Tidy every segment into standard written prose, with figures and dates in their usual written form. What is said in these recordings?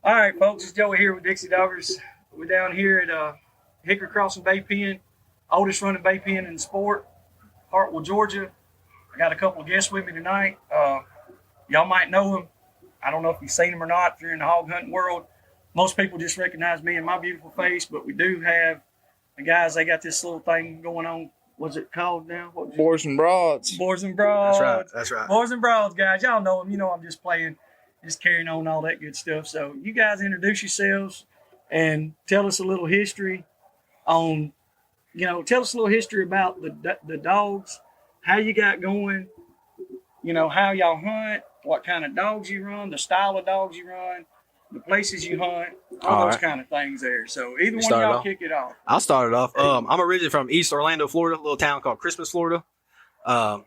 All right, folks, it's Joey here with Dixie Doggers. We're down here at Hickory Crossing Bay Pen, oldest running bay pen in the sport, Hartwell, Georgia. I got a couple of guests with me tonight. Y'all might know them. I don't know if you've seen them or not if you're in the hog hunting world. Most people just recognize me and my beautiful face, but we do have the guys. They got this little thing going on. What's it called now? Boars N Broads. Boars N Broads. That's right. Boars N Broads, guys. Y'all know them. You know I'm just playing, just carrying on all that good stuff. So you guys introduce yourselves and tell us a little history on, tell us a little history about the dogs, how you got going, how y'all hunt, what kind of dogs you run, the style of dogs you run, the places you hunt, all those kind of things there. So either one of y'all kick it off. I'll start it off. I'm originally from East Orlando, Florida, a little town called Christmas, Florida. I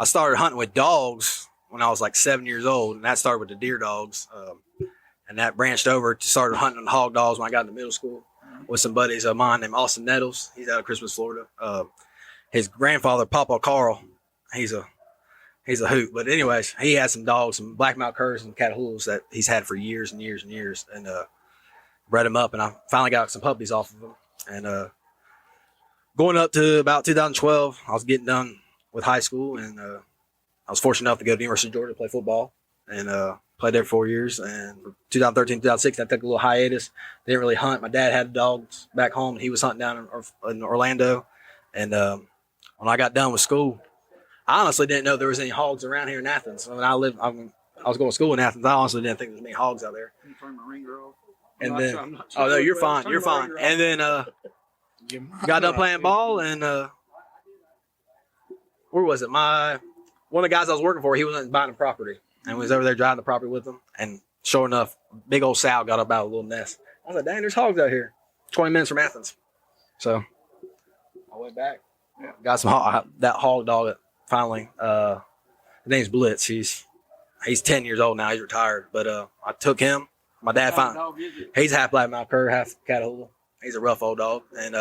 started hunting with dogs when I was like 7 years old, and that started with the deer dogs. And that branched over to start hunting hog dogs when I got into middle school with some buddies of mine named Austin Nettles. He's out of Christmas, Florida. His grandfather, Papa Carl, he's a hoot. But anyways, he had some dogs, some blackmouth curs and catahoulas that he's had for years and years and years, and bred them up. And I finally got some puppies off of them. And going up to about 2012, I was getting done with high school, and I was fortunate enough to go to the University of Georgia to play football, and played there for 4 years. And from 2013, 2016, I took a little hiatus. Didn't really hunt. My dad had dogs back home, and he was hunting down in Orlando. And when I got done with school, I honestly didn't know there was any hogs around here in Athens. When I was going to school in Athens, I honestly didn't think there was many hogs out there. Can you turn my ringer off? And then, oh no, you're fine. You're fine. And then got done playing ball, and where was it? One of the guys I was working for, he wasn't buying the property, and was over there driving the property with him. And sure enough, big old sow got up out of a little nest. I was like, dang, there's hogs out here. 20 minutes from Athens. So I went back, got some that hog dog. Finally, his name's Blitz. He's 10 years old now. He's retired, but I took him. My dad found. He's half blackmouth cur, half catahoula. He's a rough old dog, and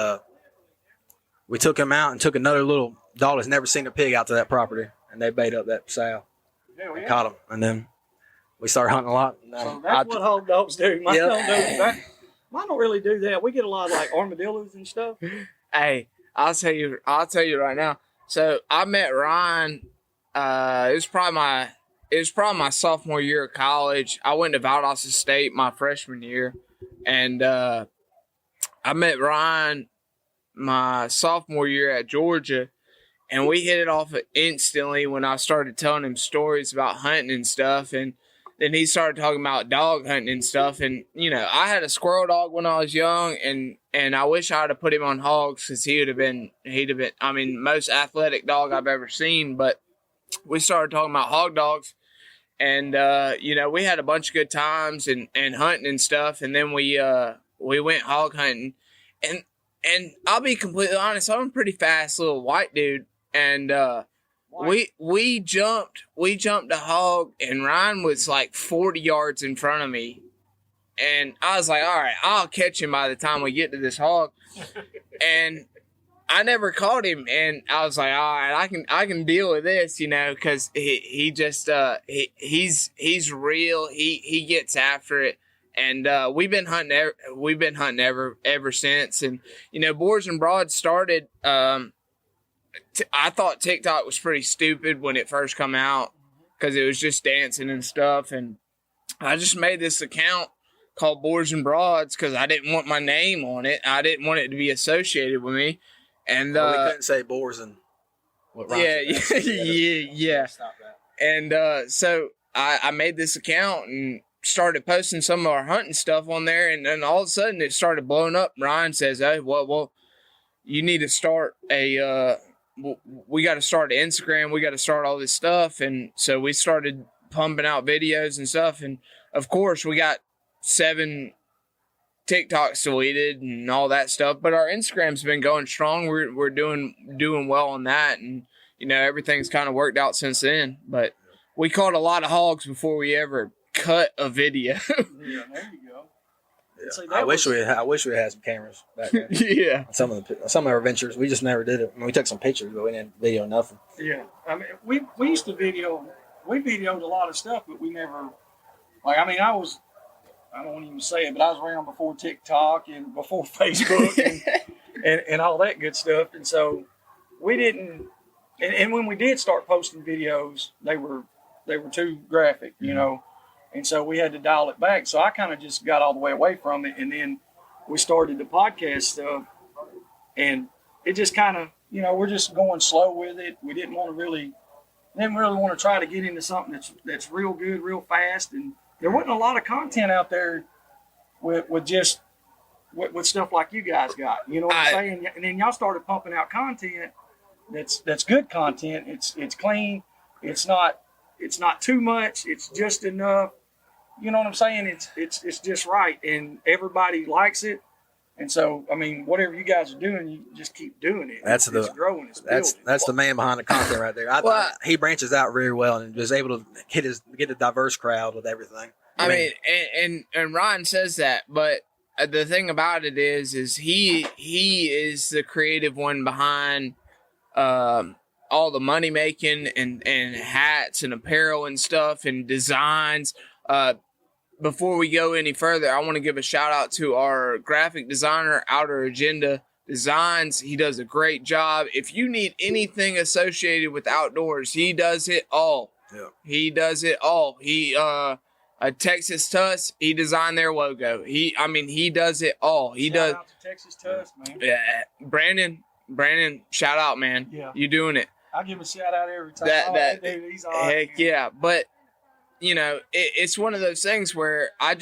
we took him out and took another little dog that's never seen a pig out to that property, and they bait up that sow. And caught him, and then we started hunting a lot. So that's what hog dogs do. Mine don't really do that. We get a lot of like armadillos and stuff. Hey, I'll tell you right now. So I met Ryan. It was probably my sophomore year of college. I went to Valdosta State my freshman year, and I met Ryan my sophomore year at Georgia, and we hit it off instantly when I started telling him stories about hunting and stuff. And then he started talking about dog hunting and stuff. And, I had a squirrel dog when I was young, and I wish I would have put him on hogs because he'd have been, most athletic dog I've ever seen. But we started talking about hog dogs, and, we had a bunch of good times and hunting and stuff. And then we went hog hunting, and I'll be completely honest, I'm a pretty fast little white dude. And, we jumped a hog, and Ryan was like 40 yards in front of me. And I was like, all right, I'll catch him by the time we get to this hog. And I never caught him. And I was like, all right, I can deal with this, because he's real. He gets after it. And we've been hunting ever since. And, Boars N Broads started, I thought TikTok was pretty stupid when it first come out because it was just dancing and stuff. And I just made this account called Boars N Broads because I didn't want my name on it. I didn't want it to be associated with me. And we couldn't say boars and what rhymes. Yeah. Stop that. And so I made this account and started posting some of our hunting stuff on there. And then all of a sudden it started blowing up. Ryan says, hey, well, you need to start we got to start an Instagram. We got to start all this stuff. And so we started pumping out videos and stuff. And of course we got 7 TikToks deleted and all that stuff, but our Instagram's been going strong. We're doing well on that. And, everything's kind of worked out since then, but we caught a lot of hogs before we ever cut a video. Yeah, there you go. Yeah. I wish we had some cameras back then. Yeah. Some of our ventures, we just never did it. We took some pictures, but we didn't video nothing. Yeah. We used to we videoed a lot of stuff, but we never, I was I don't even say it, but I was around before TikTok and before Facebook and all that good stuff. And so we didn't, and when we did start posting videos, they were too graphic, you know, and so we had to dial it back. So I kind of just got all the way away from it, and then we started the podcast stuff, and it just kind of, you know, we're just going slow with it. We didn't really want to try to get into something that's real good, real fast, and there wasn't a lot of content out there with just with stuff like you guys got. You know what I'm saying? And then y'all started pumping out content that's good content. It's clean. It's not too much. It's just enough. You know what I'm saying? It's just right, and everybody likes it. And so, I mean, whatever you guys are doing, you just keep doing it. It's growing. It's building. That's the man behind the content right there. He branches out very well and is able to get a diverse crowd with everything. I mean, and Ryan says that, but the thing about it is he is the creative one behind all the money making and hats and apparel and stuff and designs. Before we go any further, I want to give a shout out to our graphic designer, Outer Agenda Designs. He does a great job. If you need anything associated with outdoors, he does it all. Yeah. He does it all. He Texas Tuss, he designed their logo. He does it all. Shout out to Texas Tuss, man. Yeah, Brandon, shout out, man. Yeah. You doing it. I give a shout out every time. Dude, he's all right, heck man. Yeah, but you know, it's one of those things where I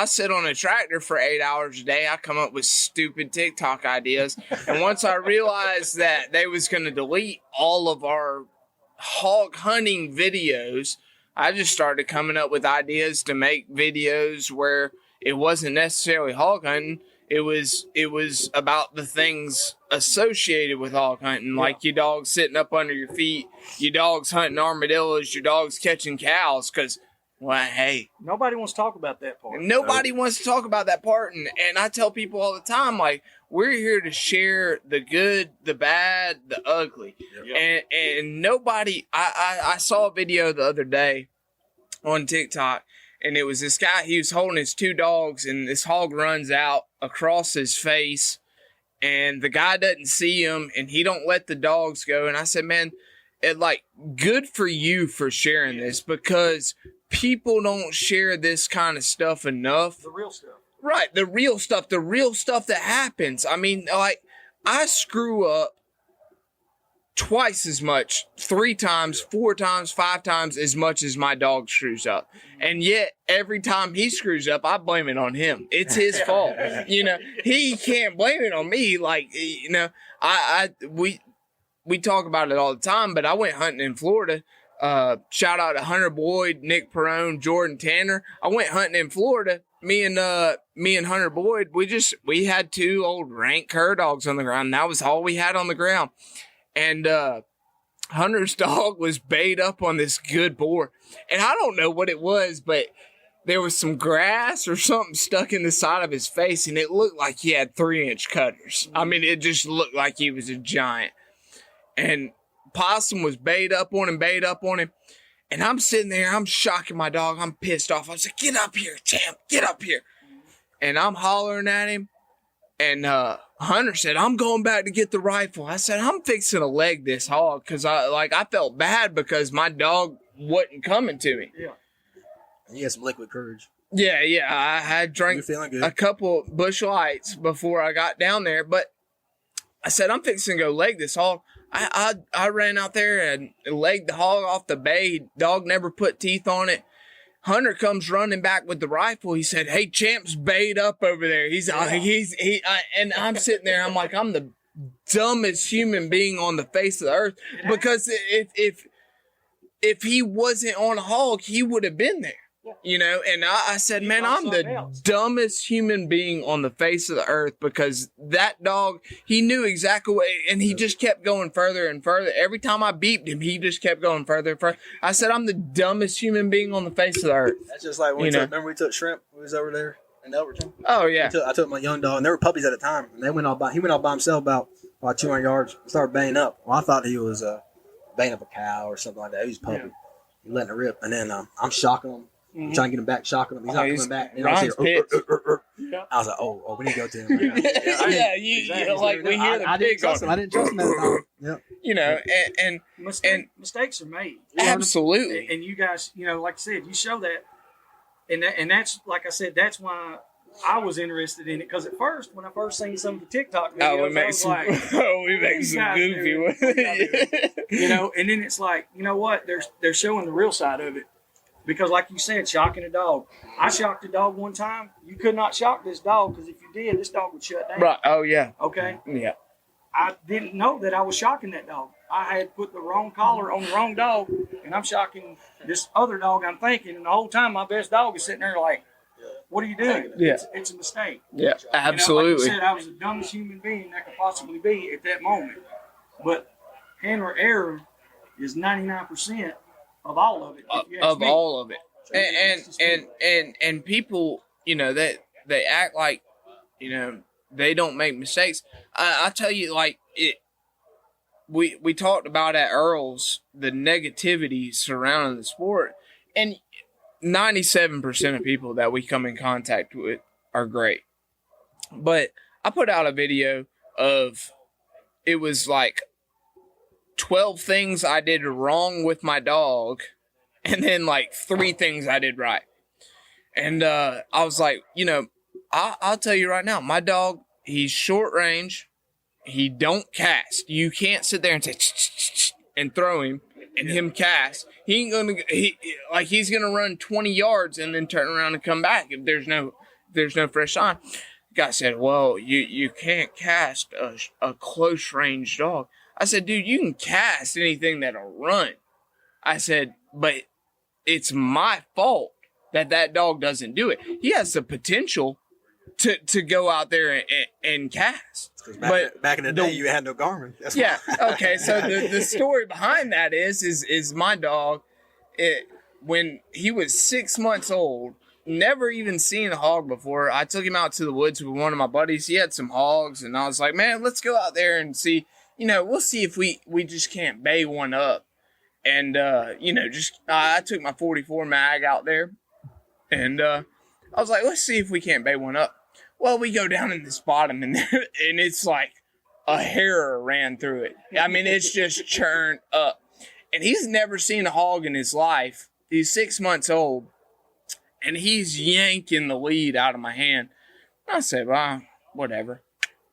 sit on a tractor for 8 hours a day. I come up with stupid TikTok ideas. And once I realized that they was going to delete all of our hog hunting videos, I just started coming up with ideas to make videos where it wasn't necessarily hog hunting. It was about the things associated with hog hunting, like your dogs sitting up under your feet, your dogs hunting armadillos, your dogs catching cows. Because, well, hey, nobody wants to talk about that part. Nobody wants to talk about that part, and I tell people all the time, like, we're here to share the good, the bad, the ugly, and nobody. I saw a video the other day on TikTok. And it was this guy, he was holding his two dogs, and this hog runs out across his face, and the guy doesn't see him, and he don't let the dogs go. And I said, man, good for you for sharing this, because people don't share this kind of stuff enough. The real stuff. Right, the real stuff that happens. I mean, like, I screw up twice as much, 3 times, 4 times, 5 times as much as my dog screws up. And yet, every time he screws up, I blame it on him. It's his fault. You know, he can't blame it on me. Like, you know, we talk about it all the time, but I went hunting in Florida. Shout out to Hunter Boyd, Nick Perone, Jordan Tanner. I went hunting in Florida. Me and Hunter Boyd, we had 2 old rank cur dogs on the ground. And that was all we had on the ground. And Hunter's dog was bayed up on this good boar. And I don't know what it was, but there was some grass or something stuck in the side of his face, and it looked like he had 3-inch cutters. I mean, it just looked like he was a giant. And possum was bayed up on him. And I'm sitting there, I'm shocking my dog. I'm pissed off. I was like, get up here, champ, get up here. And I'm hollering at him. And Hunter said, I'm going back to get the rifle. I said, I'm fixing to leg this hog, because I felt bad because my dog wasn't coming to me. Yeah. You had some liquid courage. Yeah. I had drank a couple Busch Lights before I got down there. But I said, I'm fixing to go leg this hog. I ran out there and legged the hog off the bay. Dog never put teeth on it. Hunter comes running back with the rifle. He said, "Hey, Champ's bayed up over there." And I'm sitting there. I'm like, I'm the dumbest human being on the face of the earth, because if he wasn't on a hog, he would have been there. You know, and I said, man, I'm the dumbest human being on the face of the earth, because that dog, he knew exactly what, and he just kept going further and further. Every time I beeped him, he just kept going further and further. I said, I'm the dumbest human being on the face of the earth. That's just like when we took shrimp. We was over there in Elberton. Oh, yeah. I took my young dog, and they were puppies at the time, and he went all by himself about 200 yards and started baying up. Well, I thought he was baying up a cow or something like that. He was a puppy. He letting it rip. And then I'm shocking him. Mhm. trying to get him back, shocking him. He's not he's- coming back. And I was Ron's here, pissed. Yeah. I was like, oh, we need to go to him. Right now. Yeah, Exactly. like we hear the I didn't pig trust him. I on, didn't trust him at the time. Yep. you know, and Mistakes are made. absolutely. And you guys, like I said, you show that, and that's like I said, that's why I was interested in it, because at first, when I first seen some of the TikTok videos, Oh, we I make was some. like, We make some guys goofy doing? ones. What y'all doing? And then it's like, you know what? They're showing the real side of it, because like you said, shocking a dog. I shocked a dog one time. You could not shock this dog, because if you did, this dog would shut down. Right. Oh yeah. Okay. Yeah. I didn't know that I was shocking that dog. I had put the wrong collar on the wrong dog, and I'm shocking this other dog, I'm thinking, and the whole time my best dog is sitting there like, what are you doing? Yeah. It's a mistake. Yeah. Like Absolutely. you said, I was the dumbest human being that could possibly be at that moment. But handler error is 99% of all of it. if you ask Of me. all of it. That's just me. And people, that they act like, they don't make mistakes. I tell you, like it. We talked about at Earl's the negativity surrounding the sport, and 97% of people that we come in contact with are great. But I put out a video of, it was like 12 things I did wrong with my dog, and then like 3 things I did right. And I was like, I'll tell you right now, my dog, he's short range. He don't cast. You can't sit there and say and throw him and him cast. He ain't gonna. He's gonna run 20 yards and then turn around and come back if there's no fresh sign. Guy said, "Well, you can't cast a close range dog." I said, "Dude, you can cast anything that'll run." I said, "But it's my fault that dog doesn't do it. He has the potential to go out there and cast." Back in the day, you had no Garmin. That's Yeah. Okay. So the story behind that is my dog. When he was 6 months old, never even seen a hog before. I took him out to the woods with one of my buddies. He had some hogs, and I was like, "Man, let's go out there and see. We'll see if we just can't bay one up." And I took my 44 mag out there, and I was like, "Let's see if we can't bay one up." Well, we go down in this bottom, and it's like a hair ran through it. I mean, it's just churned up. And he's never seen a hog in his life. He's 6 months old, and he's yanking the lead out of my hand. I said, "Well, whatever."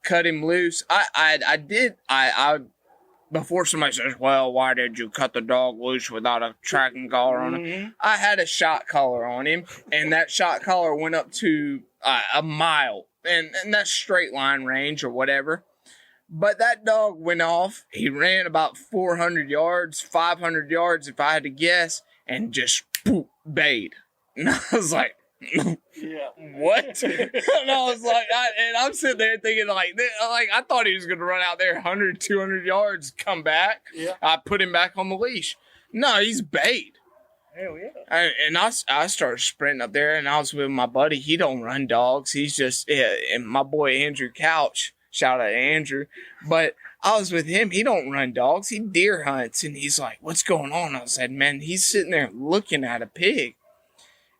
Cut him loose. I before somebody says, "Well, why did you cut the dog loose without a tracking collar on him?" Mhm. I had a shot collar on him, and that shot collar went up to a mile, and that's straight line range or whatever. But that dog went off. He ran about 400 yards, 500 yards, if I had to guess, and just bayed. And I was like, Yeah. "What?" And I was like, I'm sitting there thinking like I thought he was going to run out there 100, 200 yards, come back. Yeah. I put him back on the leash. No, he's bayed. Hell yeah. And I started sprinting up there, and I was with my buddy. He don't run dogs. He's just, and my boy Andrew Couch, shout out to Andrew. But I was with him. He don't run dogs. He deer hunts. And he's like, "What's going on?" I said, "Man, he's sitting there looking at a pig."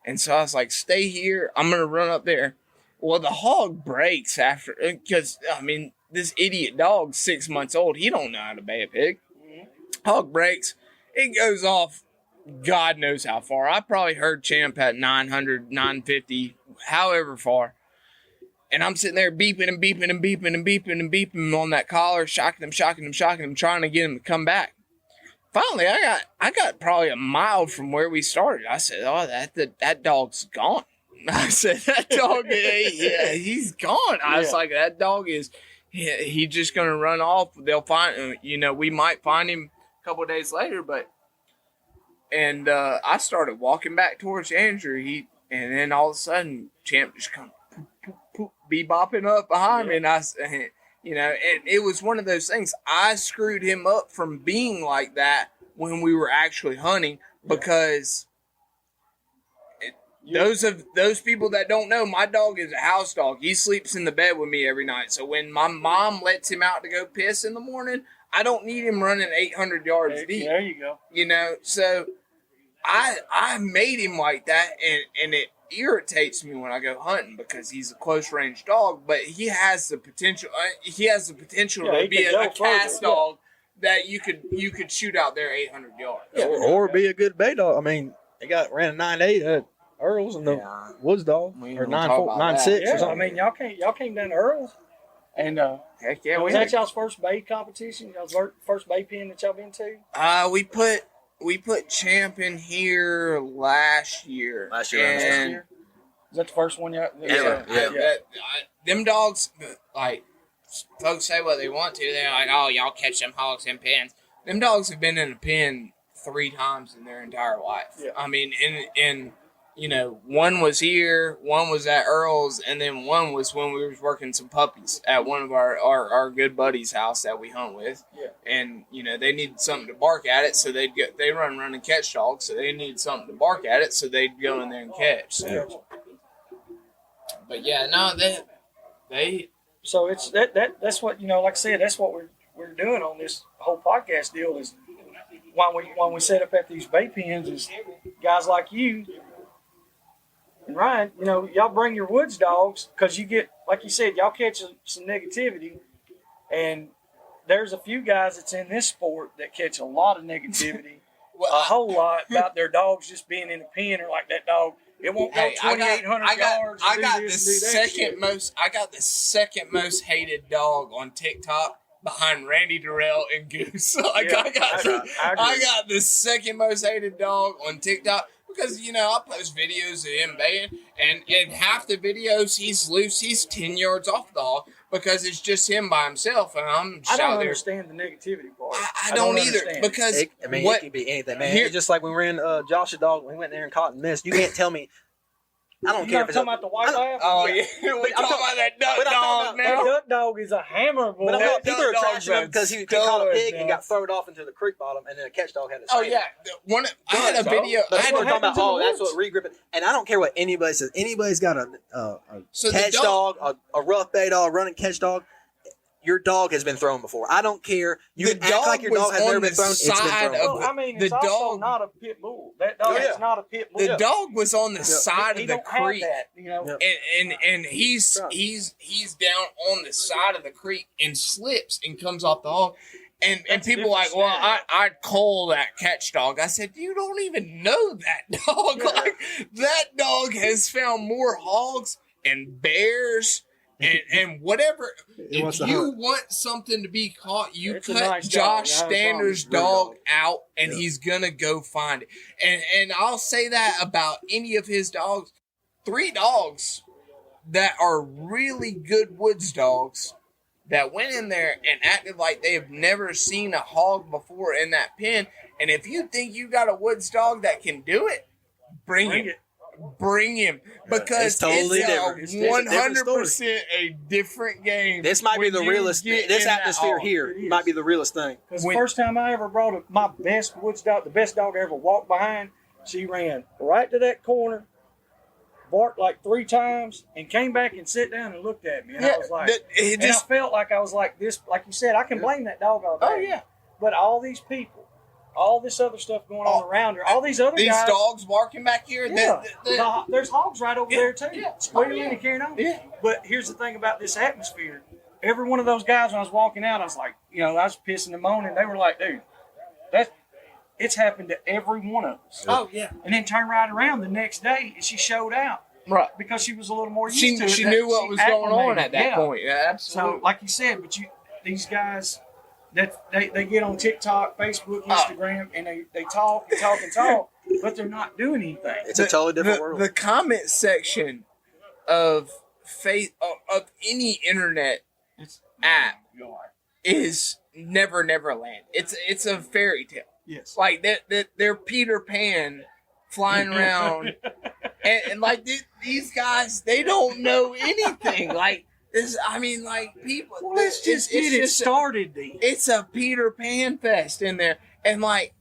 And so I was like, "Stay here. I'm going to run up there." Well, the hog breaks after, because, this idiot dog, 6 months old, he don't know how to bay a pig. Hog breaks. It goes off God knows how far. I probably heard Champ at 900, 950, however far. And I'm sitting there beeping and beeping and beeping and beeping and beeping on that collar, shocking him, trying to get him to come back. Finally, I got probably a mile from where we started. I said, "Oh, that dog's gone." I said, "That dog, yeah, he's gone." I was like, "That dog is, he just gonna run off. They'll find, we might find him a couple of days later." And I started walking back towards Andrew. And then all of a sudden, Champ just come bebopping up behind me, and it was one of those things. I screwed him up from being like that when we were actually hunting, because those people that don't know, my dog is a house dog. He sleeps in the bed with me every night. So when my mom lets him out to go piss in the morning, I don't need him running 800 yards deep. There you go. So I made him like that, and it irritates me when I go hunting because he's a close range dog, but he has the potential. He has the potential Yeah, to he be could go a further, cast dog that you could shoot out there 800 yards. Yeah. Or be a good bay dog. I mean, they ran a 9.8 at Earl's and the Yeah. Woods dog, We ain't or gonna 9.4, talk about 9.6 Yeah, or something. I mean, y'all came down to Earl's, and Heck yeah, was that y'all's first bay competition? Y'all's first bay pen that y'all been to? we put Champ in here last year. Last year, around this and Is that the first one y'all? Yeah. Them dogs, like, folks say what they want to. They're like, oh, y'all catch them hogs in pens. Them dogs have been in a pen 3 times in their entire life. Yeah. I mean, in one was here, one was at Earl's, and then one was when we was working some puppies at one of our good buddies' house that we hunt with. Yeah. And, they needed something to bark at it, so they run and catch dogs, so they needed something to bark at it, so they'd go in there and catch. So. But yeah, no, they So it's that's what like I said, that's what we're doing on this whole podcast deal is when we set up at these bay pens is guys like you and Ryan, y'all bring your woods dogs because you get, like you said, y'all catch some negativity, and there's a few guys that's in this sport that catch a lot of negativity, well, a whole lot about their dogs just being in a pen or like that dog. It won't go 2,800 yards. I got the second most hated dog on TikTok behind Randy Durrell and Goose. I got the second most hated dog on TikTok because I post videos of him baying, and in half the videos he's loose. He's 10 yards off the hog because it's just him by himself, and I'm just I don't out there. understand the negativity part. I don't either understand. because It could be anything, man. Here- It's just like when we ran Josh's dog, we went there and caught and missed. You can't tell me. I don't You care not if it's talking about the white lab? Oh yeah, we're I'm talking about that duck but I'm dog talking That now. duck dog is a hammer, boy. But I'm That not, people are dog trashing him dog's because he caught a good, pig man. and got thrown off into the creek bottom, and then a catch dog had to Oh save yeah, him. I had a video. But I that's had what a, we're talking about. happens in Oh, the that's woods. what regripping. And I don't care what anybody says. Anybody's got a So the catch dog- dog, a rough bay dog, running catch dog. Your dog has been thrown before. I don't care. You The can act like your dog dog was has never on been the thrown. It's been side thrown. Well, I mean, The it's also dog- not a pit bull. That dog is not a pit bull. the dog was on the side he of the don't have creek. that, Yep. And he's down on the side of the creek and slips and comes off the hog. And That's a people like, different well, scenario. I'd call that catch dog. I said, you don't even know that dog. Yeah. Like, that dog has found more hogs and bears and whatever. He wants If to you hunt. want something to be caught, you It's a cut nice dog. Josh Yeah, it's Stander's a great dog dog. out, and Yeah. he's gonna go find it. And I'll say that about any of his dogs. 3 dogs that are really good woods dogs that went in there and acted like they have never seen a hog before in that pen. And if you think you got a woods dog that can do it, bring him. Bring him, because It's totally different. it's It's a different 100% a different game. This might be when the you realest. get This in that atmosphere hog. here It is. might be the realest thing. Because the When- first time I ever brought my best woods dog, the best dog I ever walked behind, she ran right to that corner, barked like 3 times, and came back and sat down and looked at me. And I was like, it and just I felt like I was like this, like you said, I can blame that dog all day. oh yeah. But all these people, all this other stuff going on around her, all these other These guys. dogs barking back here. Yeah, there's hogs right over Yeah, there too, yeah. squealing Oh, yeah. and carrying on. Yeah. But here's the thing about this atmosphere. Every one of those guys, when I was walking out, I was like, I was pissing and moaning. They were like, dude, it's happened to every one of us. Oh yeah. And then turned right around the next day and she showed out Right. because she was a little more used She to it. she That knew what was going on acclimated. at that Yeah. point. Yeah, So, absolutely. like you said, but these guys, that they get on TikTok, Facebook, Instagram, and they talk and talk and talk, but they're not doing anything. It's a totally different world. The comment section of of any internet app is Never Land. It's a fairy tale. Yes. Like they're Peter Pan flying around, and like these guys, they don't know anything. Like this, I mean, like people. Well, let's just get it started then. It's a Peter Pan fest in there, and like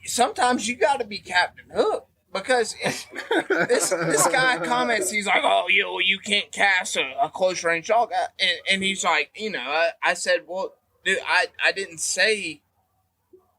sometimes you got to be Captain Hook. Because this guy comments, he's like, "Oh, you can't cast a close range dog," and he's like, I said, "Well, dude, I didn't say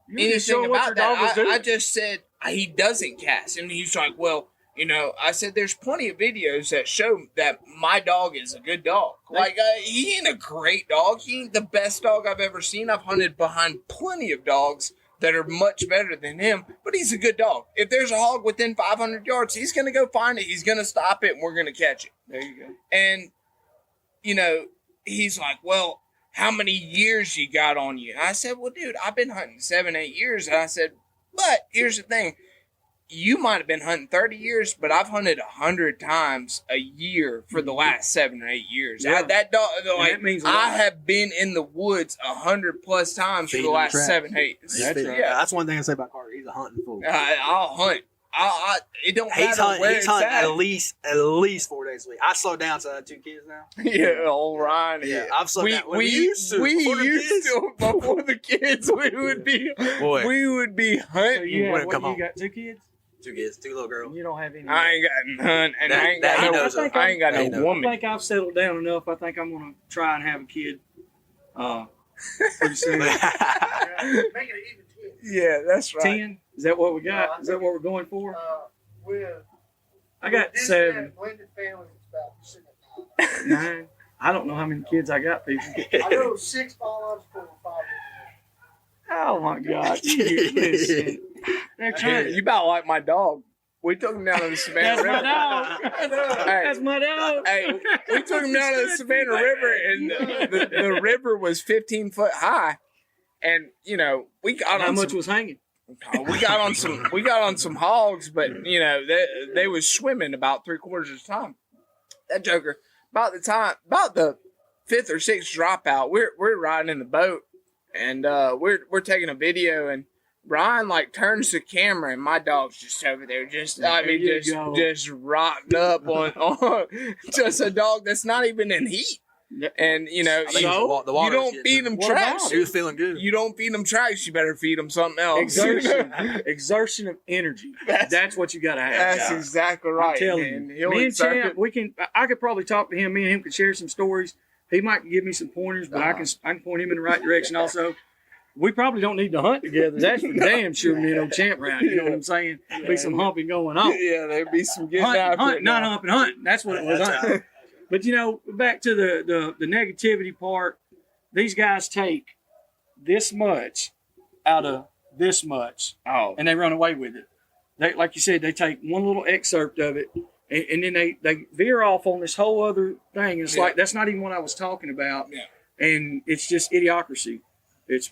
You just anything showing what about your dog was that. doing. I just said he doesn't cast. And he's like, well, you know, I said, there's plenty of videos that show that my dog is a good dog. Like, he ain't a great dog. He ain't the best dog I've ever seen. I've hunted behind plenty of dogs that are much better than him, but he's a good dog. If there's a hog within 500 yards, he's going to go find it. He's going to stop it, and we're going to catch it. There you go. And, you know, he's like, well, how many years you got on you? And I said, well, dude, I've been hunting 7-8 years. And I said, but here's the thing. You might have been hunting 30 years, but I've hunted 100 times a year for the last 7 or 8 years. Yeah. That dog, like, that means a lot. I have been in the woods 100+ times for the Feeding last traps. 7, 8. That's right. Yeah, that's one thing I say about Carter. He's a hunting fool. I'll hunt. It don't He's matter hunting. where He's it's hunting at. at least 4 days a week. I slowed down, so I had 2 kids now. Yeah, old Ryan. Yeah, I've slowed down. We used to. Before the kids, we would be hunting. So you have, wouldn't what, come you home. got 2 kids? 2 kids, 2 little girls. You don't have any. I ain't got none, and That- I ain't that got he no. knows of. I ain't got That he no knows. I woman. think I've settled down enough. I think I'm going to try and have a kid pretty soon. Yeah, that's right. 10? Is that what we got? Is that what we're going for? I got 7, Blended families, it's about 6 or 9. I don't know how many kids I got, people. 5. I know 6 biological and 5. Oh my God! Listen, they're trying. You about like my dog. We took him down to the Savannah That's my River. dog. That's my dog. Hey, we took him down to the Savannah River, and the river was 15 foot high, and you know we got How on much some, was hanging? we got on some hogs, but you know they was swimming about 3/4 of the time. That joker, about the 5th or 6th dropout, we're riding in the boat, and we're taking a video, and Brian like turns the camera, and my dog's just over there, just rocked up on just a dog that's not even in heat. And you know, I think so the water you was don't getting feed them What tracks. about He was feeling good. You don't feed them tracks. You better feed them something else. Exertion of energy. That's what you got to have. That's guys. exactly I'm right. telling man. you. Me and Champ, I could probably talk to him. Me and him could share some stories. He might give me some pointers, but I can point him in the right direction also. We probably don't need to hunt together. That's for damn sure. Me and old Champ round. You know what I'm saying? Be some humping going on. Yeah, there'd be some good after Hunt, it not now. humping, hunting. That's what it was. Hunting. But you know, back to the negativity part. These guys take this much out of this much, Oh, and they run away with it. They, like you said, they take one little excerpt of it, and then they veer off on this whole other thing. It's like that's not even what I was talking about, and it's just idiocracy. It's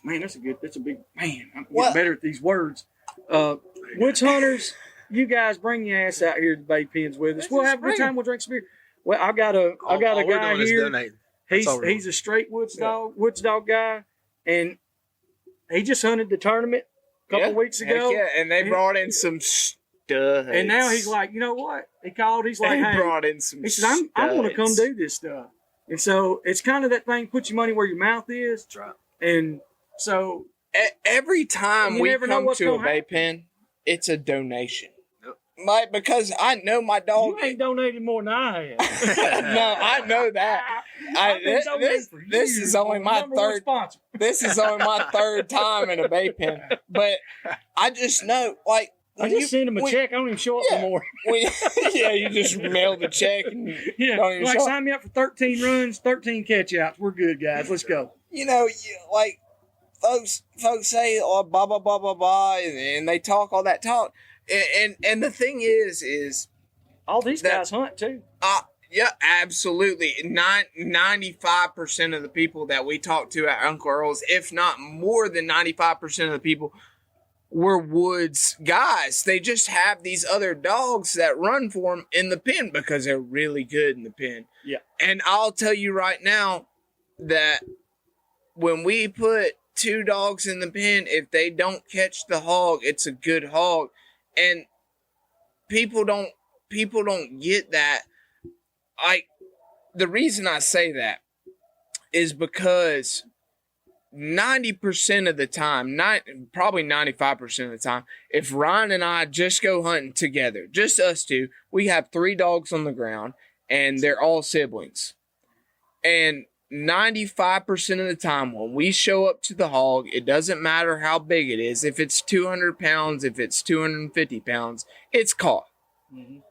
that's a big man. I'm getting better at these words. Woods hunters, you guys bring your ass out here to the Bay Pens with us. We'll have a good time. We'll drink some beer. Well, I got a guy here. He's a straight woods dog guy, and he just hunted the tournament a couple weeks ago. Yeah, and they brought in some studs. And now he's like, you know what? He called. He's like, They hey, brought in some. he says, I want to come do this stuff. And so it's kind of that thing. Put your money where your mouth is. That's right. And so Every time You we never know come what's to a gonna Bay Pen, it's a donation. Like, because I know my dog. you ain't donated more than I have. No, I know that. I've been donating for This years. is only my Number one third. sponsor. This is only my 3rd time in a Bay Pen, but I just know, like, I when just send him a check. I don't even show up Yeah. no more. yeah, you just mail the check, and Yeah, don't even like show up. sign me up for 13 runs, 13 catch-outs. We're good, guys. Let's go. You know, like folks say, oh, blah blah blah blah blah, and they talk all that talk, and the thing is All these That- guys hunt too. yeah, absolutely. 95% of the people that we talk to at Uncle Earl's, if not more than 95% of the people, were woods guys. They just have these other dogs that run for them in the pen because they're really good in the pen. Yeah. And I'll tell you right now that when we put 2 dogs in the pen, if they don't catch the hog, it's a good hog. And people don't get that. The reason I say that is because 90% of the time, probably 95% of the time, if Ryan and I just go hunting together, just us two, we have 3 dogs on the ground, and they're all siblings. And 95% of the time when we show up to the hog, it doesn't matter how big it is. If it's 200 pounds, if it's 250 pounds, it's caught. Mhm.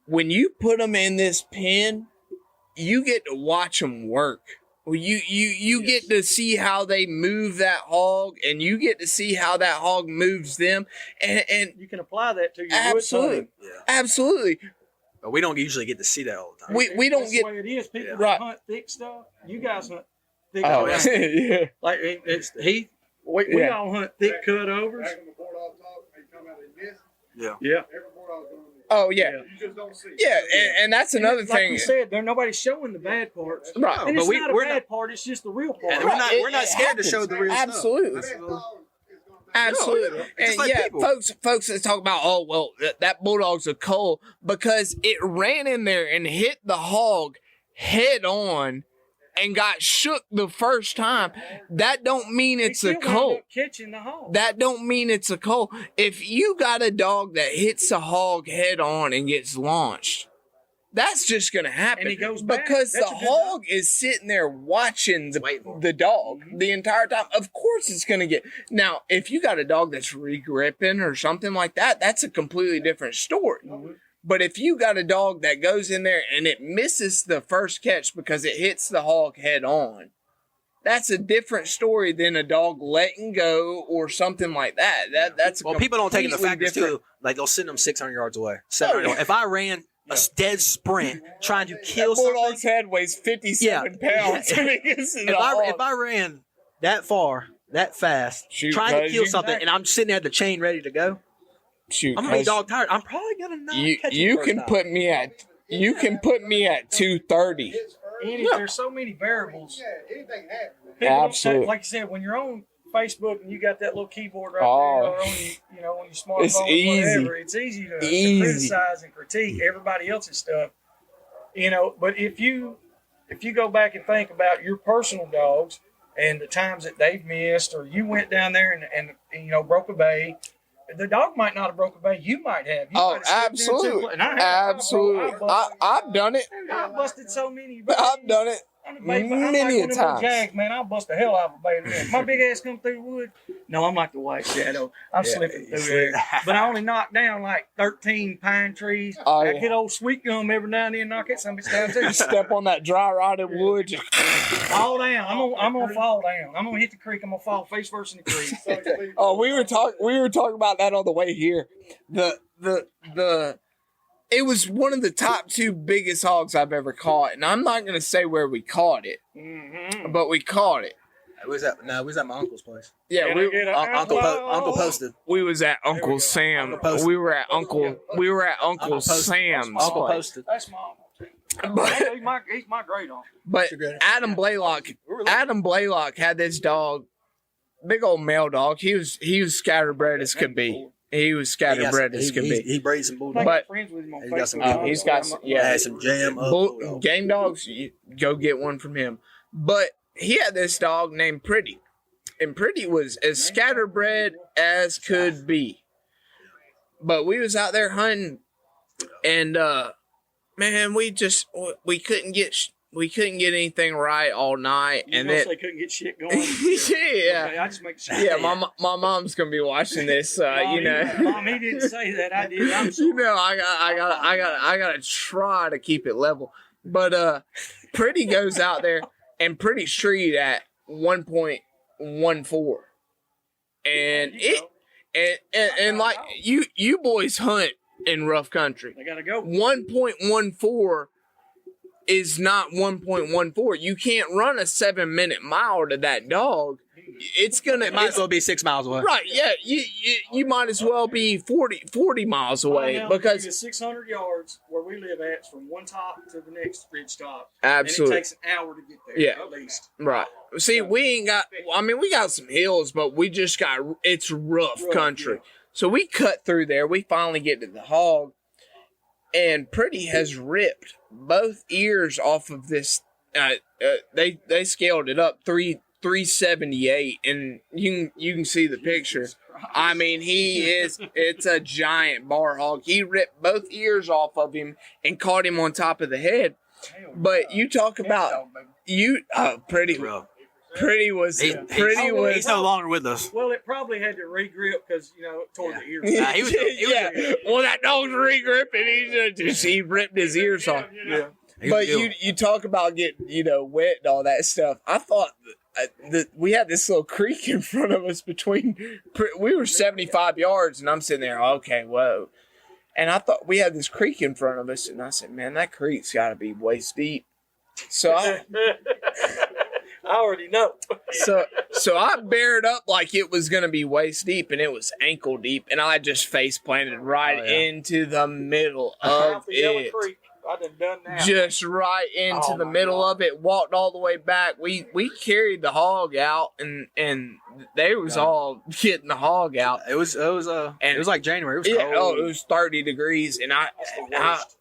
When you put them in this pen, you get to watch them work. You get to see how they move that hog, and you get to see how that hog moves them. And You can apply that to your absolutely, wood Yeah. absolutely. But we don't usually get to see that all the time. We don't That's get the way it is. People that Right. hunt thick stuff. You guys hunt thick oh stuff. yeah. Like it's he. We Yeah. all hunt thick cutovers. Back when the board dog talk, they come out and miss. Yeah. Yeah. Every board dog's going to miss. Oh yeah. Yeah. You just don't see. Yeah, and that's another Like thing. you said, there nobody's showing the bad parts. Right. And but it's not a we're bad not- part. It's just the real part. And Right. we're not It scared to show happens. the real Absolutely. stuff. Best dog is going to Absolutely. Yeah, yeah. And Just like yeah, people. folks that talk about, oh, well, that bulldog's a colt because it ran in there and hit the hog head on and got shook the first time. That don't mean it's He a still wound colt. up catching the hog. That don't mean it's a colt. If you got a dog that hits a hog head on and gets launched, that's just gonna happen. And he goes back. because That's the a good hog is sitting there watching Waiting for the dog the entire time. Of course it's gonna get. Now, if you got a dog that's regripping or something like that, that's a completely different story. But if you got a dog that goes in there and it misses the first catch because it hits the hog head on, that's a different story than a dog letting go or something like that. That's Well, people don't take into completely factors different- too. Like they'll send them 600 yards away. 700 Oh, yeah. If I ran a dead sprint trying to kill That something, bulldog's head weighs 57 pounds. Yeah. when he gets in if the I hog. ran that far, that fast, Shoot, trying to cuz kill you- something, and I'm sitting there at the chain ready to go, Shoot, I'm gonna be cuz dog tired. I'm probably gonna not you catch it you first can time. put me at 230. And there's so many variables. Yeah, anything happens. People don't Absolutely. take- like you said, when you're on Facebook and you got that little keyboard right Oh. there, or on your, on your smartphone, It's or easy. whatever, it's easy to Easy. criticize and critique everybody else's stuff. But if you go back and think about your personal dogs and the times that they've missed, or you went down there and broke a bay, the dog might not have broke a bay. You might have. You Oh, might have slipped into absolutely. it. And I have. Absolutely. I've done it. I busted so many. I've done it. I'm many like a one of them times. Jags, man. I'll bust the hell out of a bay. My big ass come through the wood. No, I'm like the white shadow. I'm Yeah, slipping you through slip. there. But I only knocked down like 13 pine trees. Oh, I yeah. get old sweet gum every now and then, knock it some bitch down too. Step on that dry rotted wood. Just, Fall down. I'm gonna fall down. I'm gonna hit the creek. I'm gonna fall face first in the creek. oh, we were talking about that on the way here. It was one of the top 2 biggest hogs I've ever caught, and I'm not gonna say where we caught it, Mm-hmm. but we caught it. We was at my uncle's place. Yeah, Uncle posted. we was at Uncle Sam. Uncle posted. We were at Uncle Uncle posted. Sam's Uncle place. posted. That's mom. But, He's my great uncle. but Adam Blaylock had this dog, big old male dog. He was scatterbred as could be. He was scatterbred as could be. He breeds some I bulldogs. think I'm But- friends with him on He's got some Facebook. he's got some- yeah. Had some jam up bulldogs. Game dogs, you go get one from him. But he had this dog named Pretty, and Pretty was as scatterbred as could be. But we was out there hunting, and man, we couldn't get anything right all night, and then they couldn't get shit going. yeah. Okay, I just make sure. Yeah, my mom's gonna be watching this. You know, Mom, he didn't say that. I did. I'm sorry. you know, I gotta try to keep it level. But Pretty goes out there and Pretty's treed at 1.14, and and like you boys hunt in rough country. They gotta go. 1.14 is not 1.14. You can't run a 7-minute mile to that dog. It's gonna It might as well be 6 miles away. right. Yeah, you might as well be 40 miles away Now, because the 600 yards where we live at is from one top to the next ridge top. absolutely And it takes an hour to get there. Yeah. At least. right. See, we ain't got. I mean, we got some hills, but we just got. It's rough country. yeah. So we cut through there. We finally get to the hog, and Pretty has ripped both ears off of this. They scaled it up 378, and you can see the picture. I mean, it's a giant bar hog. He ripped both ears off of him and caught him on top of the head. Hell But yeah. you talk Cat about dog, baby. Pretty Bro. Pretty was He's no longer with us. Well, it probably had to regrip because toward the ears. Nah, he was well, that dog's regripping. He ripped his ears off. Yeah. But you talk about getting wet and all that stuff. I thought that we had this little creek in front of us we were 75 yards, and I'm sitting there. Okay, whoa. And I thought we had this creek in front of us, and I said, man, that creek's got to be waist deep. So I already know. so I bared up like it was going to be waist deep, and it was ankle deep, and I just face planted right into the middle of it. Creek. I done that. Just right into the middle of it, walked all the way back. We carried the hog out, and they was all getting the hog out. It was like January. It was cold. Oh, it was 30 degrees, and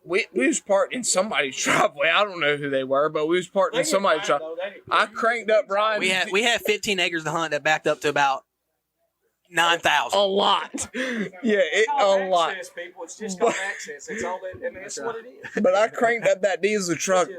we was parked in somebody's driveway. I don't know who they were, but we was parked in somebody's driveway. I cranked up Ryan. We had 15 acres to hunt that backed up to about 9,000. A lot. Yeah, a lot. People. It's just called access. It's all that. I mean, that's what it is. But I cranked up that diesel truck.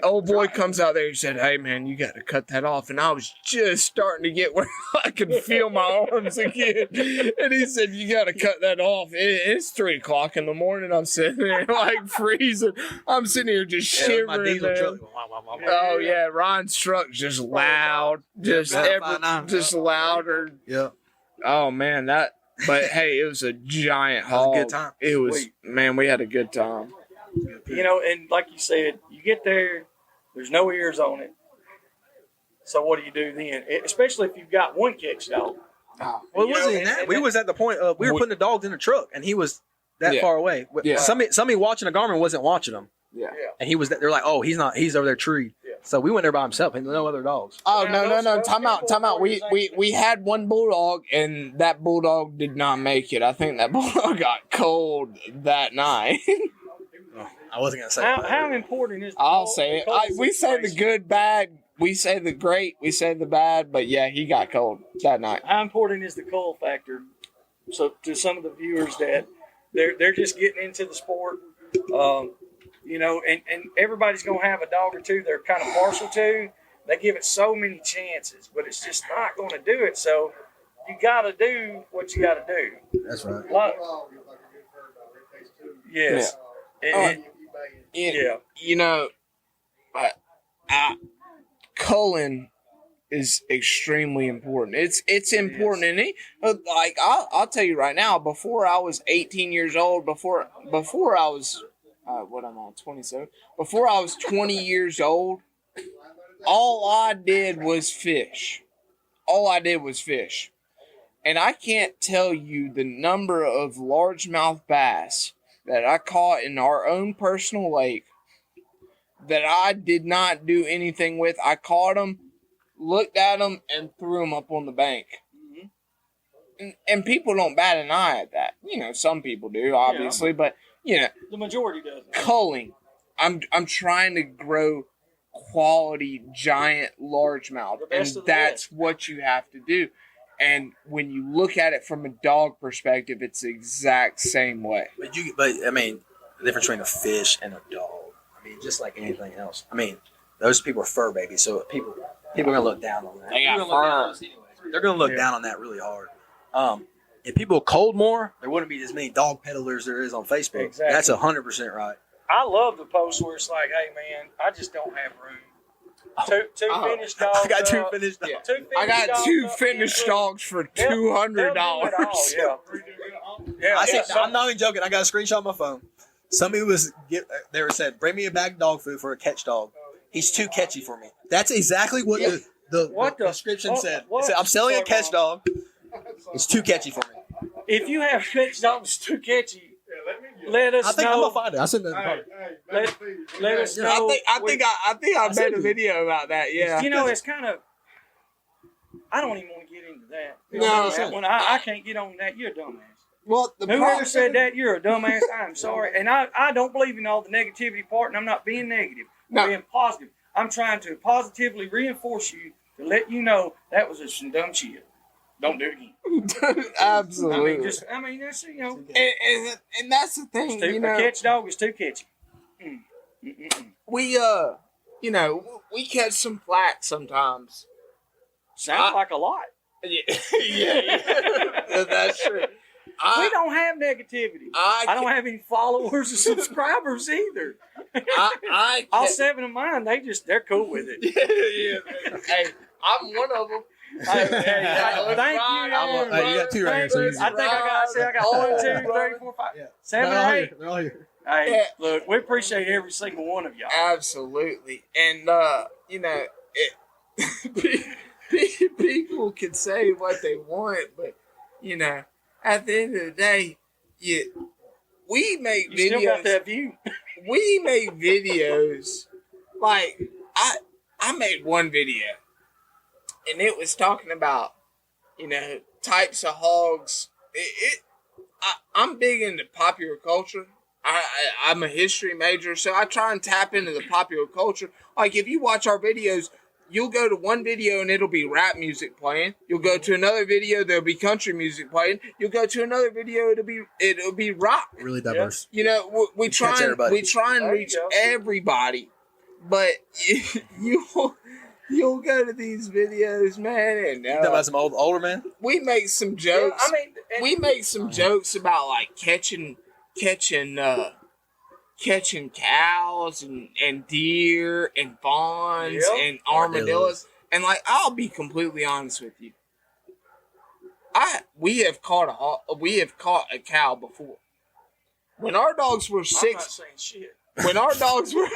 Old boy comes out there. He said, "Hey man, you got to cut that off." And I was just starting to get where I could feel my arms again. And he said, "You got to cut that off." It's 3:00 in the morning. I'm sitting there like freezing. I'm sitting here just shivering. My diesel truck. Oh yeah, Ryan's truck's just loud, just louder. Yeah. Oh man, but hey, it was a giant hog. It was a good time. It was, man, we had a good time. And like you said, you get there, there's no ears on it. So what do you do then? Especially if you've got one catch dog. Well, it wasn't even that. We was at the point of we were putting the dogs in the truck, and he was that far away. Yeah. Somebody watching a Garmin wasn't watching him. Yeah. And he was. They're like, oh, he's not. He's over there treed. Yeah. So we went there by himself, and no other dogs. Oh no! Time out. We had one bulldog, and that bulldog did not make it. I think that bulldog got cold that night. I wasn't gonna say. How important is? I'll say it. We say the good, bad. We say the great. We say the bad. But yeah, he got cold that night. How important is the cold factor? So to some of the viewers that they're just getting into the sport. And everybody's going to have a dog or two they're kind of partial to. They give it so many chances, but it's just not going to do it. So you got to do what you got to do. That's right. Yes. Culling is extremely important. It's important, and I'll tell you right now. Before I was 18 years old, before I was 27. Before I was 20 years old, all I did was fish. And I can't tell you the number of largemouth bass that I caught in our own personal lake that I did not do anything with. I caught them, looked at them, and threw them up on the bank. And people don't bat an eye at that. Some people do, obviously, but the majority does. Culling. I'm trying to grow quality giant largemouth, and that's what you have to do. And when you look at it from a dog perspective, it's the exact same way. But I mean, the difference between a fish and a dog. I mean, just like anything else. I mean, those people are fur babies, so people are gonna look down on that. They got fur. They're gonna look down on that really hard. If people cold more, there wouldn't be as many dog peddlers there is on Facebook. Exactly. That's 100% right. I love the posts where it's like, "Hey man, I just don't have room." Two finished dogs. I got two finished dogs. I got two finished dogs for $200. I'm not even joking. I got a screenshot on my phone. Somebody they were said, "Bring me a bag of dog food for a catch dog. He's too catchy for me." That's exactly what the description said. It said, "I'm selling a catch dog. It's too catchy for me." If you have catch dogs too catchy, let us know. I think I'm gonna find it. I sent that. Let us know. I think I made a video about that. Yeah. It's kind of. I don't even want to get into that. No. When I can't get on that, you're a dumbass. Well, whoever said that, you're a dumbass. I'm sorry, and I don't believe in all the negativity part, and I'm not being negative. I'm being positive. I'm trying to positively reinforce you to let you know that was just some dumb shit. Don't do it again. Absolutely. That's and that's the thing. A catch dog is too catchy. We we catch some flack sometimes. Sounds like a lot. Yeah. That's true. We don't have negativity. I don't have any followers or subscribers either. All 7 of mine, they're cool with it. Yeah. Hey, I'm one of them. Thank you. You got 2 right here. So I think I got 1, 2, 3, 4, 5, 7, They're all 8. here. They're all here. Hey, Yeah. look, we appreciate every single one of y'all. Absolutely. And, you know, people can say what they want, but, you know, at the end of the day, we make You still got videos. that view. We make videos. Like, I made one video, and it was talking about, you know, types of hogs. I'm big into popular culture. I'm a history major, so I try and tap into the popular culture. Like, if you watch our videos, you'll go to one video and it'll be rap music playing. You'll go to another video, there'll be country music playing. You'll go to another video, it'll be rock. Really diverse. You know, we try catch and everybody. reach everybody, but you'll go to these videos, man, and You talking about some older man? we make some jokes. I mean, We make some jokes about like catching cows and deer and fawns Yep. and armadillos. And like, I'll be completely honest with you. We have caught a cow before. When our dogs were I'm not 6, saying shit. when our dogs were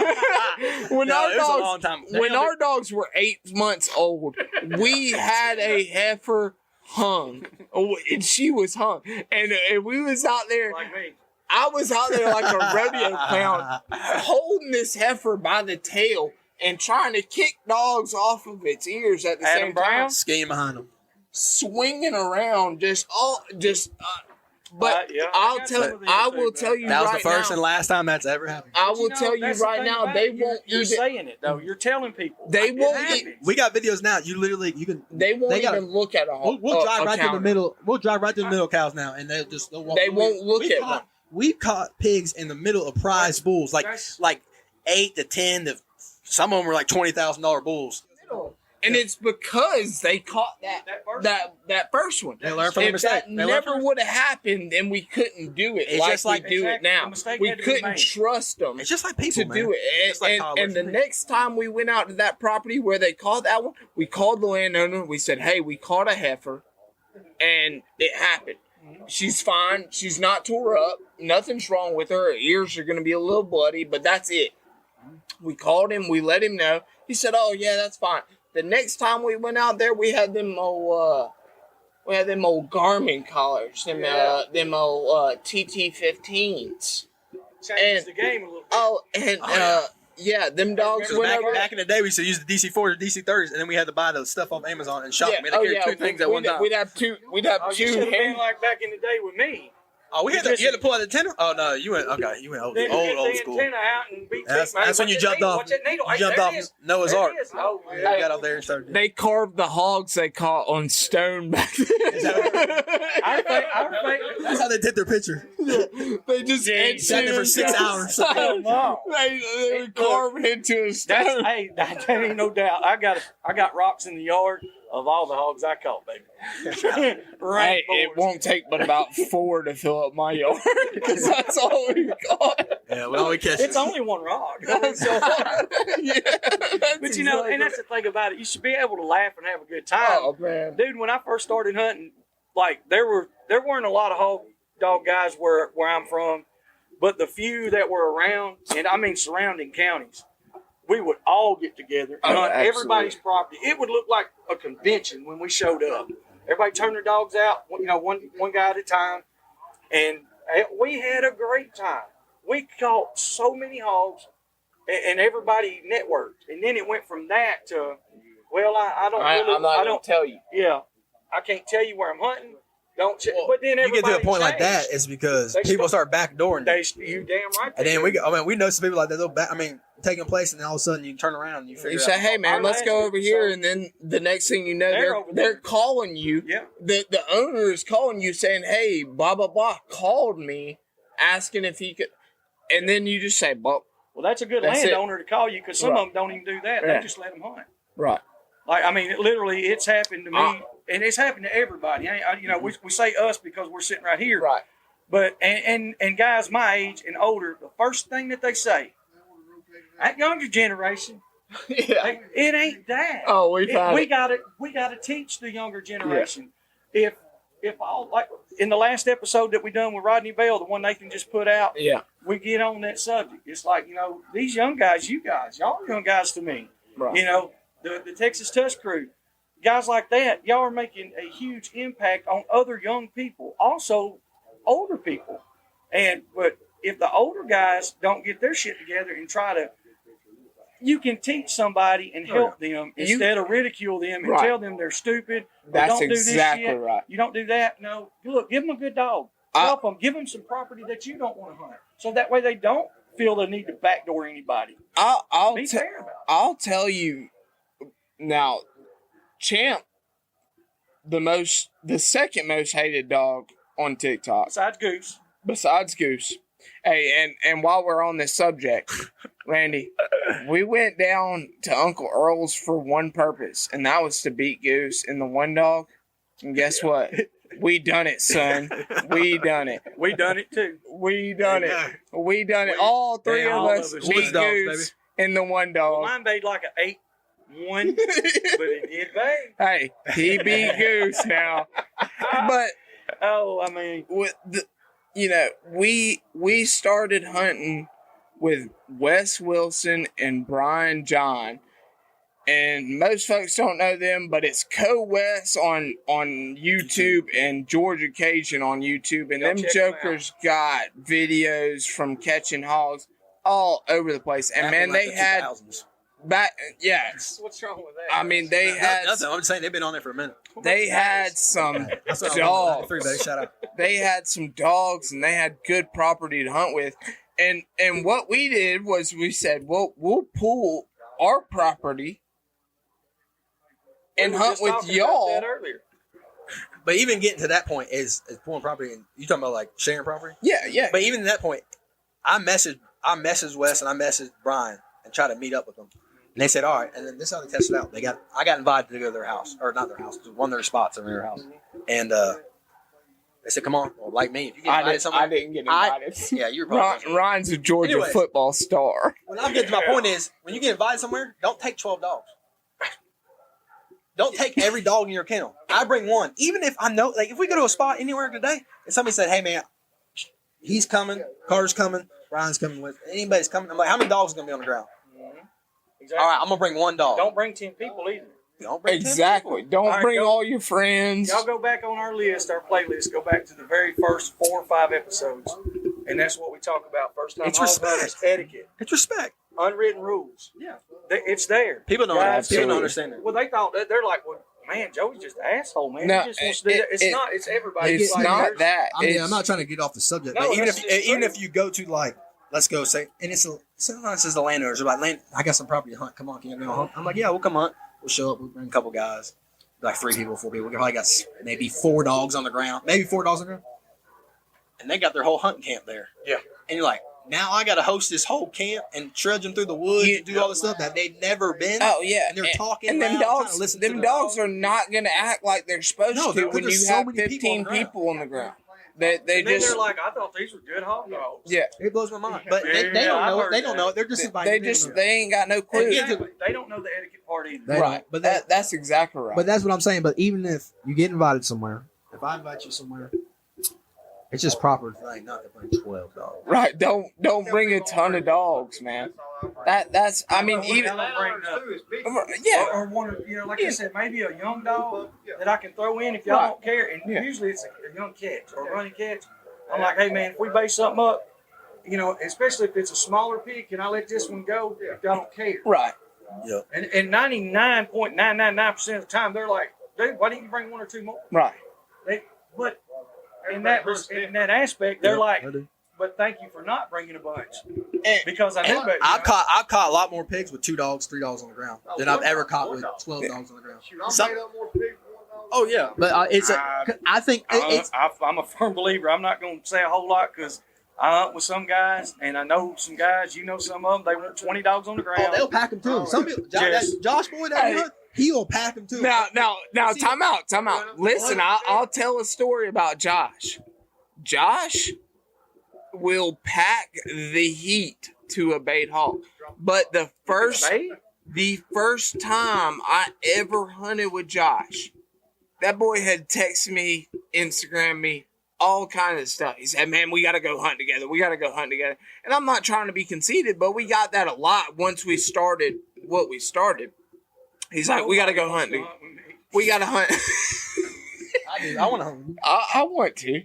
when It was a long time. when our dogs were 8 months old, we had a heifer hung. Oh, and she was hung. And we was out there. Like me. I was out there like a rodeo clown, holding this heifer by the tail and trying to kick dogs off of its ears at the Adam same Brown? time, Skiing behind them. swinging around, But Yeah, I will too, tell you That was right the first now. and last time that's ever happened. I will tell you that's the right thing now, about they it. won't You're even. saying it though. You're telling people. They It won't happens. get- We got videos now. You literally you can. They won't They gotta- even look at a We'll drive right through the counter. middle. We'll drive right through the middle of cows now, and they'll walk. They won't look We've at caught- one. We've caught pigs in the middle of prize bulls, like That's- 8 to 10 to some of them were like $20,000 bulls. And it's because they caught that first one. They learn from their If mistake. that They learn never from- would have happened, then we couldn't do it It's like just like- we do it Exactly. now. The mistake We had to be couldn't made. trust them It's just like people, to man. do it. It's like And the next time we went out to that property where they caught that one, we called the landowner. We said, "Hey, we caught a heifer, and it happened. She's fine. She's not tore up. Nothing's wrong with her. Her ears are going to be a little bloody, but that's it." We called him. We let him know. He said, "Oh yeah, that's fine." The next time we went out there, we had them old Garmin collars, them old TT15s. Changed the game a little bit. Oh, and yeah, them dogs Because went over. back in the day, we used to use the DC4s or DC30s, and then we had to buy those stuff off Amazon and shop them. And they carried 2 things at one time. We'd have two. We'd have You two. should have been hand- like back in the day with me. Oh, you had to pull out the antenna? Oh, no, you went old Then school. you get the school. antenna out and beat That's man, when watch you that jumped needle, off. watch that needle. You Hey, jumped there off it is. Noah's There Ark. it is. Oh, You yeah. got up there and started. They carved the hogs they caught on stone back then. I think That's how they did their picture. They just Sat there for 6 hours. They were carved into a stone. hey, that ain't no doubt. I got rocks in the yard of all the hogs I caught, baby. Right. Hey, it won't take but about 4 to fill up my yard because that's all we got. Yeah, we only catch It's only one rock. That's all. Yeah, But you know, and that's the thing about it. You should be able to laugh and have a good time. Oh man, Dude, when I first started hunting, like there weren't a lot of hog dog guys where I'm from, but the few that were around, and I mean surrounding counties, we would all get together and Oh, hunt absolutely. everybody's property. It would look like a convention when we showed up. Everybody turned their dogs out, one guy at a time, and we had a great time. We caught so many hogs, and everybody networked. And then it went from that to, well, I'm I'm not gonna tell you. yeah, I can't tell you where I'm hunting. Don't but then You get to a everybody point like that, changed. it's because They people start- start backdooring you. You damn right. And they then do. we know some people like that. They'll taking place, and then all of a sudden you turn around and you figure You out. say, "Hey man, Our let's last go over week, here," so- and then the next thing you know, They're over they're there. calling you. Yeah. The owner is calling you saying, "Hey, blah blah blah called me, asking if he could," and then you just say, "Well, Well, that's a good That's it. landowner to call you because some Right. of them don't even do that. Yeah. They just let them hunt. Right. Like, I mean, it's happened to me, Uh, and it's happened to everybody. We say us because we're sitting right here. Right. But and guys my age and older, the first thing that they say, that younger generation, Yeah. it ain't that. Oh, we found we it. gotta teach the younger generation. If all, like in the last episode that we done with Rodney Bell, the one Nathan just put out, Yeah. we get on that subject. It's like, these young guys, y'all are young guys to me. Right. The Texas Touch Crew, guys like that, y'all are making a huge impact on other young people, also older people. But if the older guys don't get their shit together and you can teach somebody and help them instead of ridicule them and Right. tell them they're stupid. Or That's don't do this exactly shit. right. You don't do that. No, look, give them a good dog. Help them. Give them some property that you don't want to hunt, so that way they don't feel the need to backdoor anybody. I'll Be fair about it. I'll tell you now, Champ, the second most hated dog on TikTok Besides Goose. besides Goose. Hey, and while we're on this subject, Randy, we went down to Uncle Earl's for one purpose, and that was to beat Goose in the one dog. And guess what? We done it, son. We done it. We done it too. We done it. We done it. All three Yeah, of all us of us. beat Woods dogs, Goose in the one dog. Mine made like an 8-1, but it did bang. Hey, he beat Goose now. But Oh, I mean, with the, we started hunting with Wes Wilson and Brian John, and most folks don't know them, but it's Co-Wes on YouTube and Georgia Cajun on YouTube, and Go them check 'em jokers got videos from catching hogs all over the place. And man, they had back, yeah. what's wrong with that? I mean, they had Nothing. I'm just saying they've been on there for a minute. they had some That's what dogs. Three, buddy. Shout out. They had some dogs and they had good property to hunt with. And what we did was we said, well, we'll pull our property and We were hunt just with talking about y'all. that earlier. But even getting to that point is pulling property. And you talking about like sharing property? Yeah, yeah. But even at that point, I messaged Wes and I messaged Brian and tried to meet up with them. And they said, all right. And then this is how they tested out. I got invited to go to their house, or not their house, just one of their spots in their house. And they said, come on, well, like me, if you get invited somewhere. I didn't get invited. Yeah, you're probably. Ryan's a Georgia Anyways. football star. What I'm getting to my point is, when you get invited somewhere, don't take 12 dogs. Don't take every dog in your kennel. I bring one. Even if I know, like if we go to a spot anywhere today and somebody said, hey man, he's coming, Carter's coming, Ryan's coming with, anybody's coming. I'm like, how many dogs are going to be on the ground? Exactly. All right, I'm going to bring one dog. Don't bring 10 people either. Don't bring 10 Exactly. Don't All right, bring go. all your friends. Y'all go back on our list, our playlist, go back to the very first 4 or 5 episodes. And that's what we talk about. First time It's hog respect. hunters, etiquette, It's respect. unwritten rules. Yeah. It's there. People don't, Guys, people don't absolutely. understand that. Well, they thought that they're like, well, man, Joey's just an asshole, man. No, He just wants to do that. It's not. It's everybody. It's like, not there's- that. I mean, It's- I'm not trying to get off the subject, No, but even that's just true. if you go to like, let's go say, and sometimes it's the landowners. They're like, I got some property to hunt. Come on, can you go hunt? I'm like, yeah, we'll come hunt. We'll show up. We'll bring a couple guys, like 3 people, 4 people. We probably got maybe 4 dogs on the ground, maybe 4 dogs on the ground, and they got their whole hunting camp there. Yeah. And you're like, now I got to host this whole camp and trudge them through the woods and do all this stuff that they've never been. Oh yeah, And they're talking and them loud, trying dogs. to listen to Them the dogs dog. are not going to act like they're supposed No, to when there's you so have many people on 15 the ground. people on the ground. They And then just they're like, I thought these were good hog dogs. yeah. It blows my mind, but they Yeah, don't I've know it. heard They don't that. know it. They're just They invited. just they ain't got no clue. Exactly. They don't know the etiquette part either. They Right, don't. But that's exactly right. But that's what I'm saying. But even if you get invited somewhere, if I invite you somewhere, it's just proper thing not to bring 12 dogs. Right, don't bring a ton of dogs, man. That's I mean even yeah. Or one, like I said, maybe a young dog that I can throw in if y'all don't care. And Yeah. usually it's a young catch or a running catch. I'm like, hey man, if we base something up, especially if it's a smaller pig, can I let this one go if y'all don't care? Right. And 99.999% of the time, they're like, dude, why didn't you bring 1 or 2 more? Right. But in that aspect, they're like, I do. but thank you for not bringing a bunch And- because I knew better. I've caught a lot more pigs with 2 dogs, 3 dogs on the ground than I've ever caught with 12 dogs on the ground. Shoot, I made up more pigs than 1 dog. Oh yeah, But it's I- I think it's I'm a firm believer. I'm not going to say a whole lot because I hunt with some guys, and I know some guys. You know some of them. They want 20 dogs on the ground. Oh, they'll pack them too. Some people, Josh Boy, he will pack them too. Now, time out. Listen, I'll tell a story about Josh. Josh will pack the heat to a bait hog, but the first time I ever hunted with Josh, that boy had texted me, Instagram me, all kinds of stuff. He said, "Man, we got to go hunt together. We got to go hunt together." And I'm not trying to be conceited, but we got that a lot once we started what we started. He's like, "We got to go hunt. We got to hunt." I want to hunt. I want to,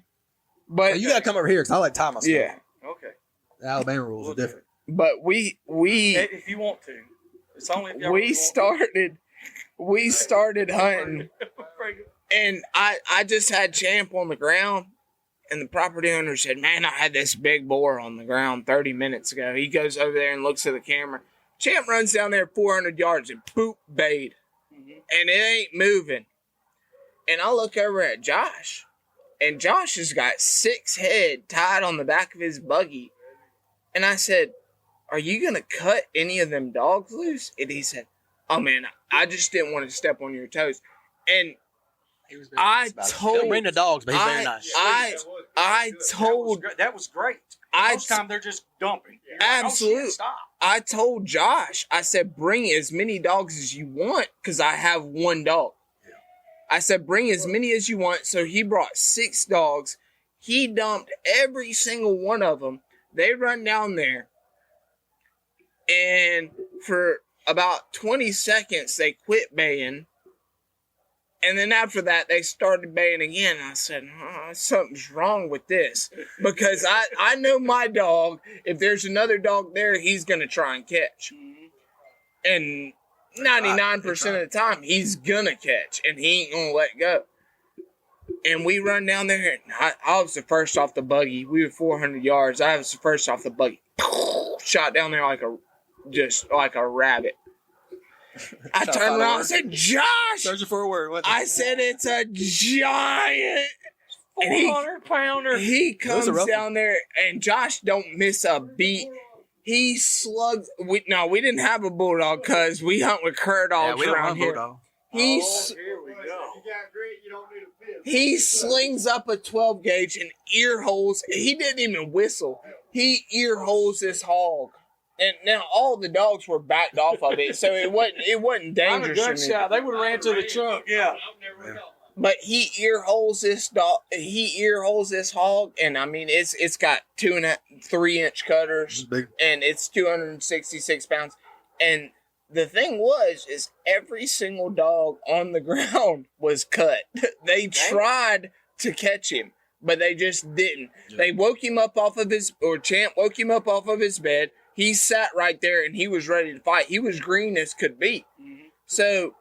but you got to come over here because I like time myself. Yeah. Okay. The Alabama rules are different. But we if you want to, it's only if y'all we really started hunting, and I just had Champ on the ground, and the property owner said, "Man, I had this big boar on the ground 30 minutes ago." He goes over there and looks at the camera. Champ runs down there 400 yards and boop bayed, and it ain't moving. And I look over at Josh, and Josh has got 6 head tied on the back of his buggy, and I said, "Are you going to cut any of them dogs loose?" And he said, "Oh, man, I just didn't want to step on your toes." And He was I told... He'll bring the dogs, but he's very nice. I told... that was great. Most time they're just dumping. Absolutely. Oh, shit, stop. I told Josh, I said, "Bring as many dogs as you want because I have 1 dog." I said, "Bring as many as you want." So he brought 6 dogs. He dumped every single one of them. They run down there. And for about 20 seconds, they quit baying. And then after that, they started baying again. I said, something's wrong with this. Because I know my dog, if there's another dog there, he's going to try and catch. And 99% of the time, he's going to catch. And he ain't going to let go. And we run down there. And I was the first off the buggy. We were 400 yards. I was the first off the buggy. Shot down there like a rabbit. I turned around and said, "Josh!" Searching for a word. I said, "It's a giant 400-pounder." He comes down there, and Josh don't miss a beat. He slugs. We didn't have a bulldog because we hunt with cur dogs we don't around hunt here. bulldog. Here we go. You got great, you don't need a fifth. He slings up a 12 gauge and ear holes. He didn't even whistle. He ear holes this hog. And now all the dogs were backed off of it, so it wasn't dangerous. I'm a gunshot. They would have ran to the truck. Yeah. But he ear holes this dog. He ear holes this hog, and I mean it's got 2.5-3 inch cutters, and it's 266 pounds. And the thing is every single dog on the ground was cut. They tried to catch him, but they just didn't. They woke him up Champ woke him up off of his bed. He sat right there and he was ready to fight. He was green as could be. So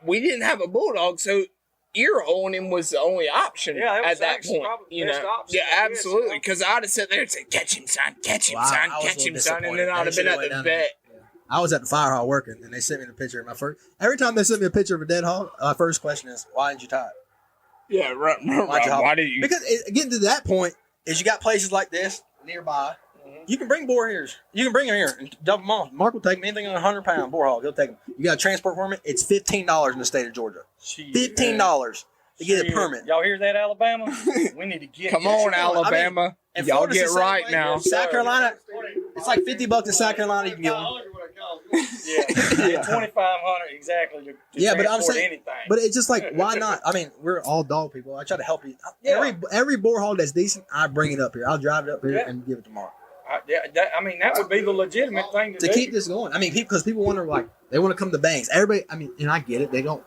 we didn't have a bulldog, so ear holing him was the only option at that point. You know, yeah, absolutely. Because I'd have sat there and said, "Catch him, son! Catch him, son! Catch him, son!" And then I'd have been at the vet. I was at the fire hall working, and they sent me the picture of my first. Every time they sent me a picture of a dead hog, my first question is, "Why didn't you tie it?" Yeah, right. Why did you? Because getting to that point is you got places like this nearby. You can bring boar ears. You can bring them here and dump them off. Mark will take them. Anything on a 100-pound boar hog, he'll take them. You got to transport for them. It's $15 in the state of Georgia. $15 to get a permit. Y'all hear that, Alabama? We need to get. Come on, Alabama. And Y'all Florida's get the same right way. now. South Carolina, it's like $50 in South Carolina. You can get one. Yeah, 2,500 exactly. To Yeah, but I'm transport saying, anything. but it's just like, why not? I mean, we're all dog people. I try to help you. Every boar hog that's decent, I bring it up here. I'll drive it up here and give it to Mark. I mean, that would be the legitimate thing to do. Keep this going. I mean, because people wonder, like, they want to come to banks. Everybody, I mean, and I get it. They don't.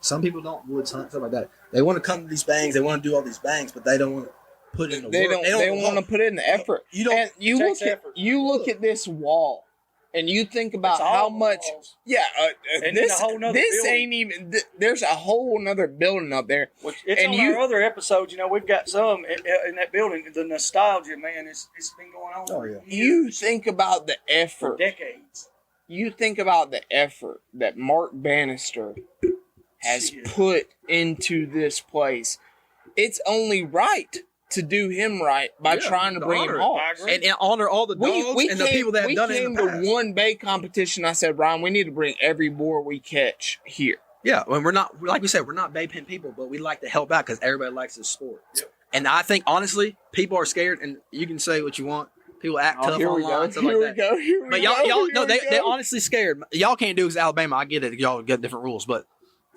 Some people don't woods hunt, stuff like that. They want to come to these bangs. They want to do all these bangs, but they don't want to put in the work. They don't want to put in the effort. You look at this wall, and you think about how much. Walls. Yeah, And this a whole nother this building. ain't even. There's a whole nother building up there. It's And on our other episodes. You know, we've got some in that building. The nostalgia, man, it's been going on. Oh, yeah. You think about the For effort. decades. You think about the effort that Mark Bannister has put into this place. It's only right to do him right by Yeah, trying to to bring him honor it. home. I agree. And honor all the dogs and the people that have done it in came the past. to one bay competition. I said, Ryan, we need to bring every boar we catch here. Yeah, when we're not, like we said, we're not bay pin people, but we like to help out because everybody likes this sport. Yep. And I think, honestly, people are scared, and you can say what you want. People act tough Here we go. online, stuff Here we like that. go. Here we But go. y'all, Here no, we they're go. honestly scared. Y'all can't do it because Alabama. I get it. Y'all get different rules, but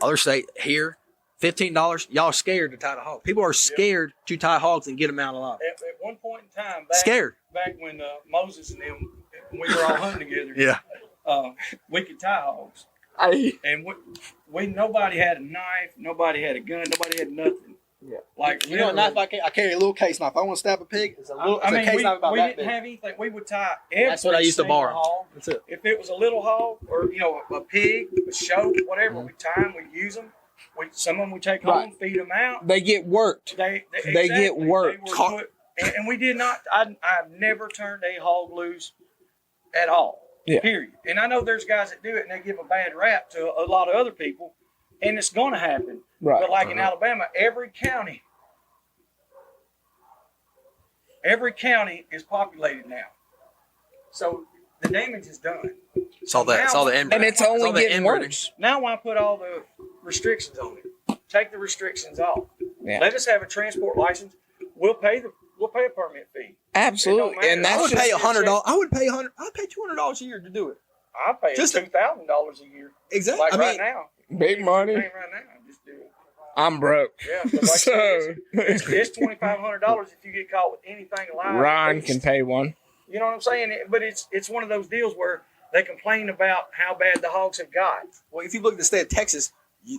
other state here, $15. Y'all are scared to tie the hog. People are scared to tie hogs and get them out alive. At one point in time, Scared. back when Moses and them, we were all hunting together. Yeah. We could tie hogs, I, and we nobody had a knife, nobody had a gun, nobody had nothing. Yeah. Like You know, a knife I carry a little case knife. If I want to stab a pig, it's a little. I It's mean, a case knife about we that didn't big. have anything. We would tie every That's what I used to single borrow. hog. That's it. If it was a little hog or a pig, a show, whatever, we tie them, we use them. Some of them we take Right. home, feed them out. they get worked. They They get exactly, worked. They were put, and we did not. I've never turned a hog loose at all. Yeah. Period. And I know there's guys that do it and they give a bad rap to a lot of other people, and it's going to happen. Right. But like in Alabama, every county is populated now, so the damage is done. It's all that. It's all the inbreeding. And it's all only the getting inbreeding. worse. Now why put all the restrictions on it? Take the restrictions off. Yeah. Let us have a transport license. We'll pay a permit fee. Absolutely. matter. And I that's would just pay $100. I would pay $100. I'd pay $200 a year to do it. I pay Just a- $2,000 a year. Exactly. Like I right mean, now. big money. Paying right now. Just do it. I'm broke. Yeah. So like I said, it's $2,500 if you get caught with anything alive. Ryan at can least. pay one. You know what I'm saying? But it's one of those deals where they complain about how bad the hogs have got. well, if you look at the state of Texas,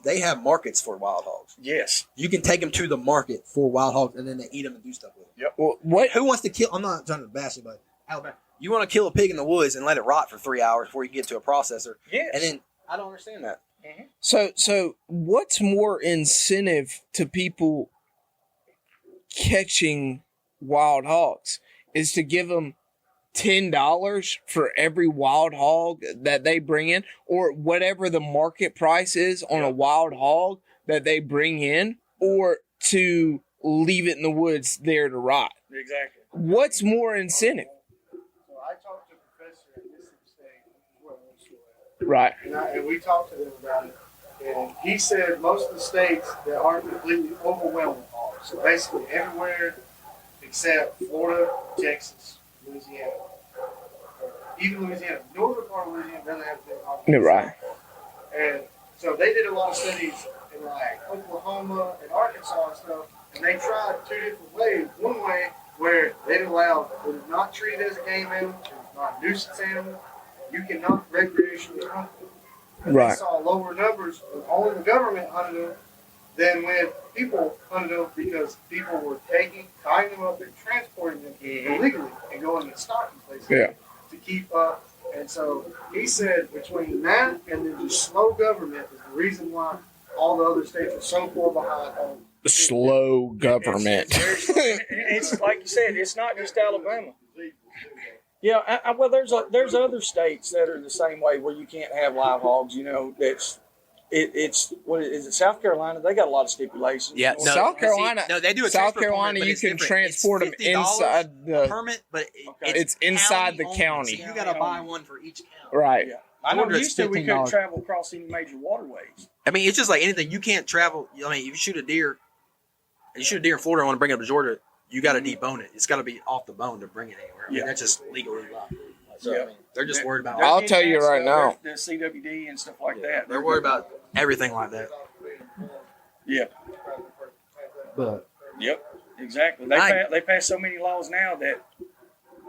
they have markets for wild hogs. Yes. You can take them to the market for wild hogs, and then they eat them and do stuff with them. Well, what? Who wants to kill? I'm not trying to bash it, but Alabama. You want to kill a pig in the woods and let it rot for 3 hours before you get to a processor, Yes. and then I don't understand that. So what's more incentive to people catching wild hogs is to give them $10 for every wild hog that they bring in, or whatever the market price is on a wild hog that they bring in, or to leave it in the woods there to rot. Exactly. What's more incentive? So I talked to a professor at Mississippi State, where I went to school at, Right. and we talked to them about it. And he said most of the states that aren't completely overwhelmed with hogs. So basically everywhere except Florida, Texas, Louisiana. Even Louisiana. Northern part of Louisiana doesn't have big hog. You're right. And so they did a lot of studies in like Oklahoma and Arkansas and stuff, and they tried two different ways. One way where they allowed it is not treated as a game animal, it's not a nuisance animal. You cannot recreationally hunt them. And they Right. saw lower numbers when only the government hunted them than when people hunted them because people were tying them up and transporting them illegally and going to stocking places Yeah. to keep up. And so he said between that and then just slow government is the reason why all the other states are so far behind on Slow government. It's like you said, it's not just Alabama. Yeah, well, there's other states that are the same way where you can't have live hogs. You know, it's what is it? South Carolina, they got a lot of stipulations. Yeah, North no, South Carolina- no, they do a South transport Carolina, permit, but you it's can different. transport them It's $50 inside the permit, but It's inside the only, county. So you got to buy one for each county. right. Yeah. I know Georgia, used to we $15. couldn't travel across any major waterways. I mean, it's just like anything. You can't travel. I mean, if you shoot a deer in Florida and want to bring it up to Georgia, you got to debone it. It's got to be off the bone to bring it anywhere. I mean, Yeah. that's just legally allowed. So Yeah. I mean, they're just worried about. I'll tell you right now. The CWD and stuff like Yeah, that. they're worried about everything like that. Yeah. But Yep. Exactly. They pass so many laws now that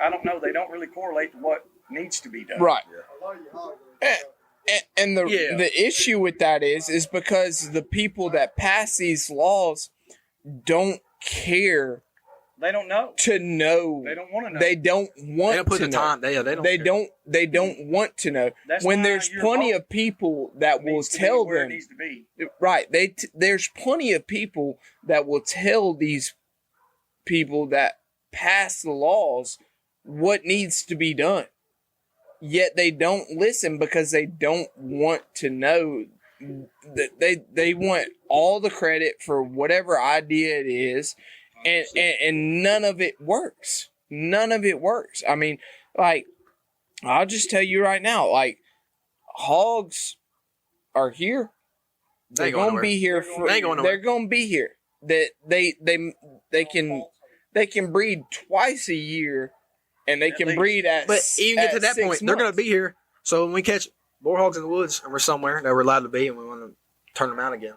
I don't know. They don't really correlate to what needs to be done. Right. I love you, hog. And the Yeah. the issue with that is because the people that pass these laws don't care They don't know. to know. They don't want to know. They don't want they don't put to the know. time. They don't. They care. don't. They don't want to know. That's when why there's your plenty vote of people that will needs to be tell where it them. needs to be. Right. There's plenty of people that will tell these people that pass the laws what needs to be done. Yet they don't listen because they don't want to know. That they want all the credit for whatever idea it is, and none of it works. None of it works. I mean, like, I'll just tell you right now, like, hogs are here. They're gonna be here for. They're gonna be here. That they can breed twice a year, and they can breed at. But even get to that point, they're going to be here. So when we catch boar hogs in the woods and we're somewhere that we're allowed to be, and we want to turn them out again,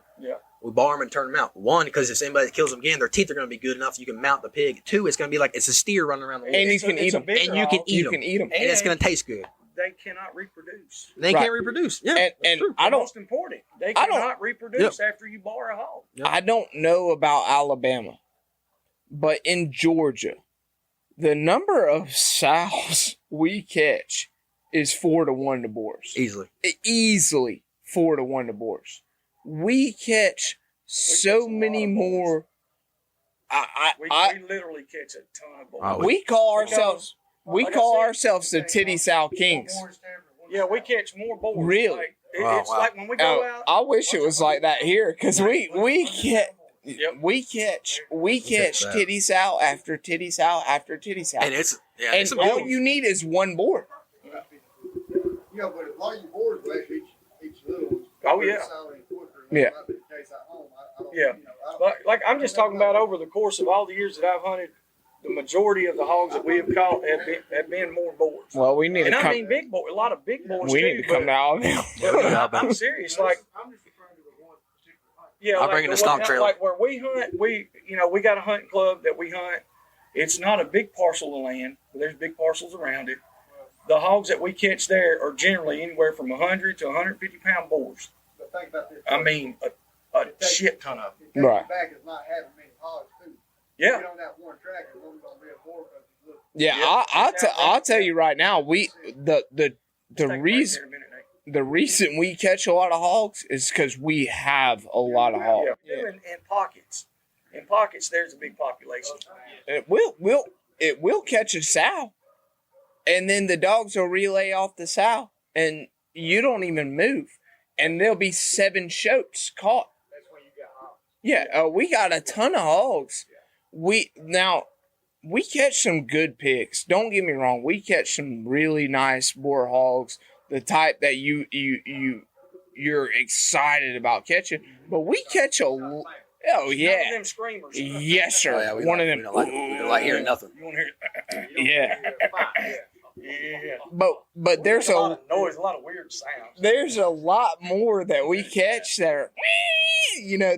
we bar them and turn them out. One, because if anybody kills them again, their teeth are going to be good enough you can mount the pig. Two, it's going to be like it's a steer running around the woods, and you can eat them, and you can eat them, and it's going to taste good. They cannot reproduce. They can't reproduce. Yeah, and true. I don't. Most important, they cannot reproduce after you bar a hog. I don't know about Alabama, but in Georgia, the number of sows we catch is 4-1 to boars. Easily 4-1 to boars. We catch so many more. We literally catch a ton of boars. We call ourselves. We call ourselves the Titty Sow Kings. Yeah, we catch more boars. Really? Like, it's like when we go out. I wish it was like that here, because we catch titty sow after titty sow after titty sow, and it's all you need is one board. Yeah, but a lot of your boards will actually each little ones. Oh, yeah. Yeah. Yeah. Like I'm just talking about over the course of all the years that I've hunted, the majority of the hogs that we have caught have been more boars. Well, we need and to I come. mean big boars, a lot of big boars. We too, need to come to Alabama. I'm serious. Like, I'm just referring to the one particular hunt. yeah, I'll bring in the stock trailer. Like where we hunt, we got a hunting club that we hunt. It's not a big parcel of land, but there's big parcels around it. The hogs that we catch there are generally anywhere from 100 to 150 pound boars. But think about this. I mean, a shit ton of them. Right. Back is not having many hogs too. Yeah. Get on that one track, and we're gonna be a boar because look. Yeah, I'll tell you right now, the reason. Here in a minute, Nate. The reason we catch a lot of hogs is because we have a lot of hogs. Yeah. In pockets. In pockets, there's a big population. It will catch a sow, and then the dogs will relay off the sow, and you don't even move, and there'll be 7 shoats caught. That's when you got hogs. Yeah, we got a ton of hogs. We catch some good pigs. Don't get me wrong. We catch some really nice boar hogs, the type that you're excited about catching. But we catch None of them screamers. yes sir. Oh, yeah, we One like, of them. We don't like hearing nothing. You want to hear it? Yeah. Yeah. But there's a lot of noise, a lot of weird sounds. There's a lot more that we catch that are,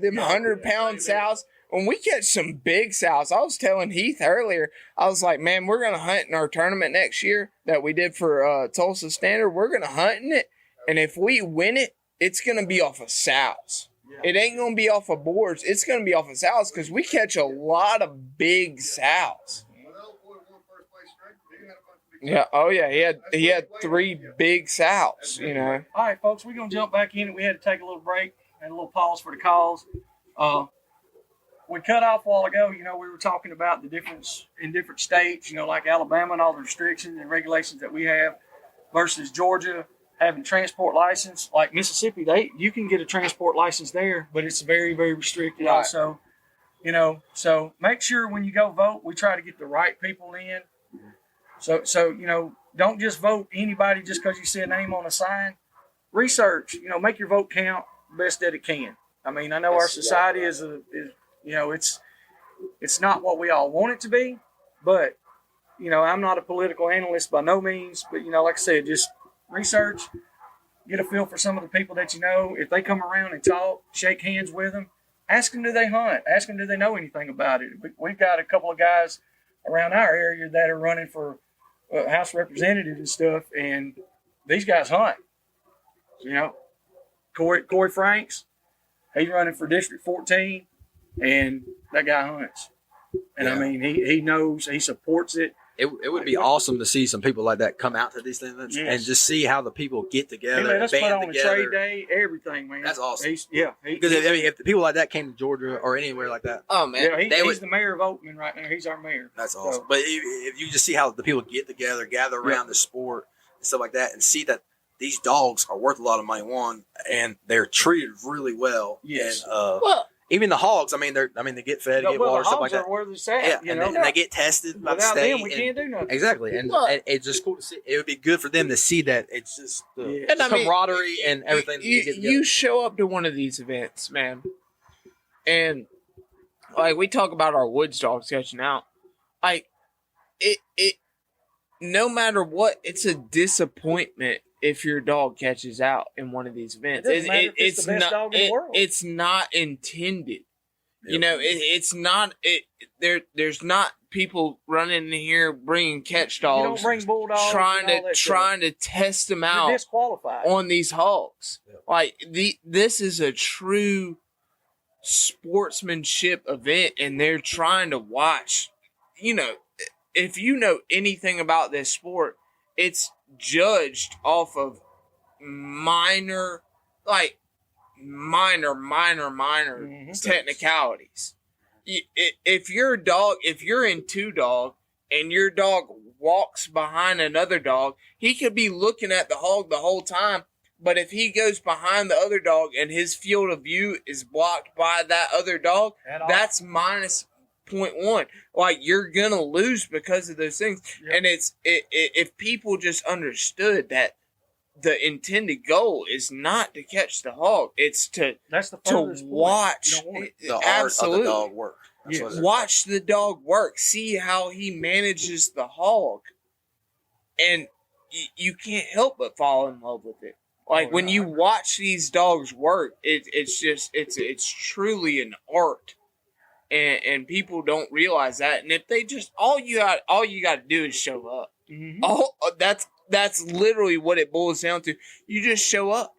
them 100-pound sows. When we catch some big sows, I was telling Heath earlier, I was like, man, we're going to hunt in our tournament next year that we did for Tulsa Standard. We're going to hunt in it. And if we win it, it's going to be off of sows. Yeah. It ain't going to be off of boards. It's going to be off of sows because we catch a lot of big sows. Yeah. Oh, yeah. He had 3 big sows, All right, folks, we're going to jump back in. We had to take a little break and a little pause for the calls. We cut off a while ago, we were talking about the difference in different states, like Alabama and all the restrictions and regulations that we have versus Georgia having transport license. Like Mississippi, you can get a transport license there, but it's very, very restricted also. So make sure when you go vote, we try to get the right people in. So don't just vote anybody just because you see a name on a sign. Research, make your vote count best that it can. I mean, I know our society is it's not what we all want it to be, but I'm not a political analyst by no means, but like I said, just research, get a feel for some of the people that if they come around and talk, shake hands with them, ask them, do they hunt? Ask them, do they know anything about it? We've got a couple of guys around our area that are running for House representative and stuff, and these guys hunt. Corey Franks, he's running for District 14, and that guy hunts. And I mean, he knows, he supports it. It would be awesome to see some people like that come out to these things and just see how the people get together. He let us put on together. a trade day, everything, man. That's awesome. Because if the people like that came to Georgia or anywhere like that, oh man, he's the mayor of Oatman right now. He's our mayor. That's awesome. So, but if you just see how the people get together, gather around the sport and stuff like that, and see that these dogs are worth a lot of money, and they're treated really well. Yes. even the hogs. I mean, they get fed, get well, water, the stuff like hogs that. are where it's at, Yeah, you and, know. and they get tested by the Without state. them, we can't do nothing. Exactly, and it's just cool to see. It would be good for them to see that it's just the Yeah. And I mean, camaraderie and everything. that you get together. You show up to one of these events, man, and like we talk about our woods dogs catching out, like it no matter what, it's a disappointment if your dog catches out in one of these events. It doesn't matter if it's the best dog in the world. It's not intended. You know, it's not. There's not people running in here bringing catch You dogs, don't bring bulldogs. trying to test them You're out disqualified. on these hogs. Yeah. Like this is a true sportsmanship event, and they're trying to watch. You know, if you know anything about this sport, it's judged off of minor technicalities. If you're in two dog and your dog walks behind another dog, he could be looking at the hog the whole time. But if he goes behind the other dog and his field of view is blocked by that other dog, that's minus 0.1. Like, you're gonna lose because of those things. Yep. And if people just understood that the intended goal is not to catch the hog, it's That's the to furthest point. watch You don't want it. the absolutely art of the dog work. That's Yeah. what it is. watch the dog work, see how he manages the hog, and you can't help but fall in love with it. Like, when you watch these dogs work, it's truly an art, and people don't realize that. And if they just all you got to do is show up. Mhm. That's literally what it boils down to. You just show up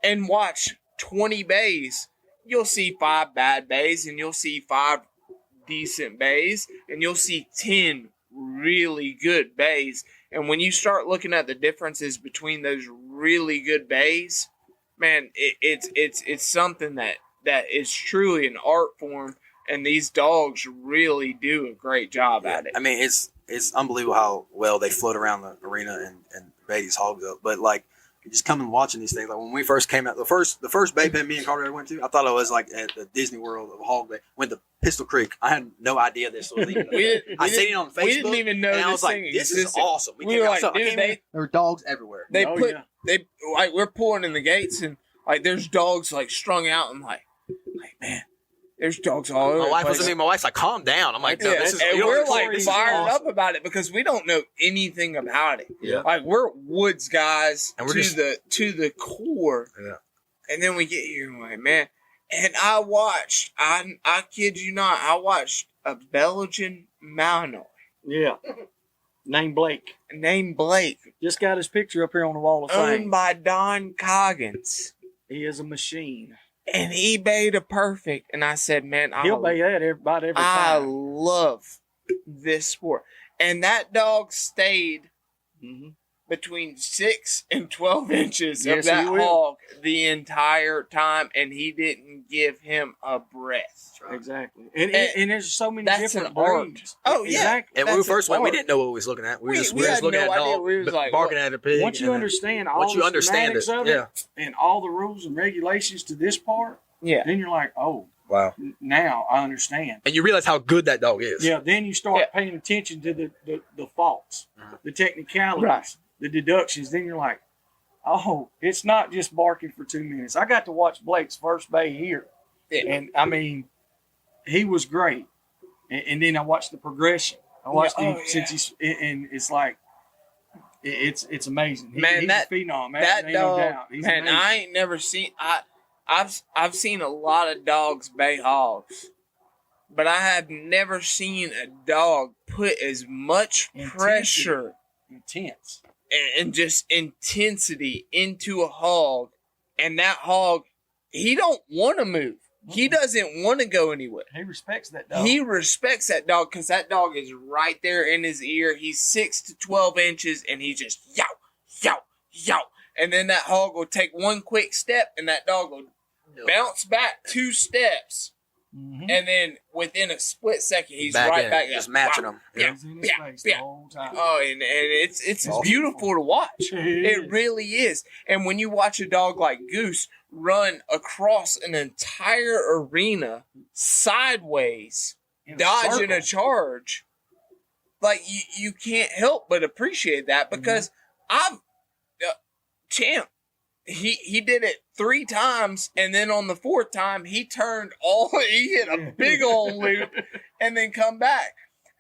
and watch 20 bays. You'll see 5 bad bays, and you'll see 5 decent bays, and you'll see 10 really good bays. And when you start looking at the differences between those really good bays, man, it's something that is truly an art form, and these dogs really do a great job at it. I mean, it's unbelievable how well they float around the arena and bait these hogs up. But like, just coming watching these things. Like, when we first came out, the first bay pen me and Carter went to, I thought it was like at the Disney World of Hog Bay. Went to Pistol Creek. I had no idea this was even. I seen it on Facebook. We didn't even know and I was this like, thing "This existed. is awesome." We were like, dude, there were dogs everywhere. They Oh, put yeah. they like we're pulling in the gates, and like there's dogs like strung out, and like man, there's dogs all over. My the wife place. was with me. My wife's like, "Calm down." I'm like, "No, Yeah, this is." and you know, we're this like is fired awesome. up about it because we don't know anything about it. Yeah. Like, we're woods guys And we're to just- the core. Yeah. And then we get here and we're like, man. And I kid you not, I watched a Belgian Malinois Yeah. Named Blake. named Blake, Just got his picture up here on the wall of owned fame. by Don Coggins. He is a machine. And he bayed a perfect. And I said, man, He'll bay that about every I time. love this sport. And that dog stayed Mhm. between 6 and 12 inches Yes, of that he will. hog the entire time, and he didn't give him a breath. Exactly. And And there's so many that's different an art. breeds. Oh, yeah. Exactly. And when we That's first an went, we art. didn't know what we was looking at. We We was had just looking no at a idea. dog, We was like, barking at a pig. Once you and then- understand all once you the understand it, schematics of yeah. it and all the rules and regulations to this part, Yeah. then you're like, oh, Wow. now I understand. And you realize how good that dog is. Yeah, then you start Yeah. paying attention to the faults, Mhm. the technicalities, Right. the deductions. Then you're like, oh, it's not just barking for 2 minutes. I got to watch Blake's first bay here. Yeah. And I mean, he was great. And then I watched the progression. I watched Yeah, him oh, since he's, and it's like, it's amazing. Man, he's that- a phenom. That ain't dog, no doubt. He's man, amazing. I ain't never seen. I've seen a lot of dogs bay hogs, but I have never seen a dog put as much Intensity. pressure Intense. and just intensity into a hog, and that hog, he don't want to move. He doesn't want to go anywhere. He respects that dog. He respects that dog because that dog is right there in his ear. He's 6 to 12 inches, and he just yow, yow, yow. And then that hog will take one quick step, and that dog will bounce back 2 steps and then within a split second, he's Back right in, back. just matching them. Yeah. He's in his Yeah, face yeah. the whole time. Oh, and it's beautiful to watch. It really is. And when you watch a dog like Goose run across an entire arena sideways, In a dodging a circle. charge, like you can't help but appreciate that because Champ, he did it 3 times, and then on the 4th time he hit a big old loop and then come back.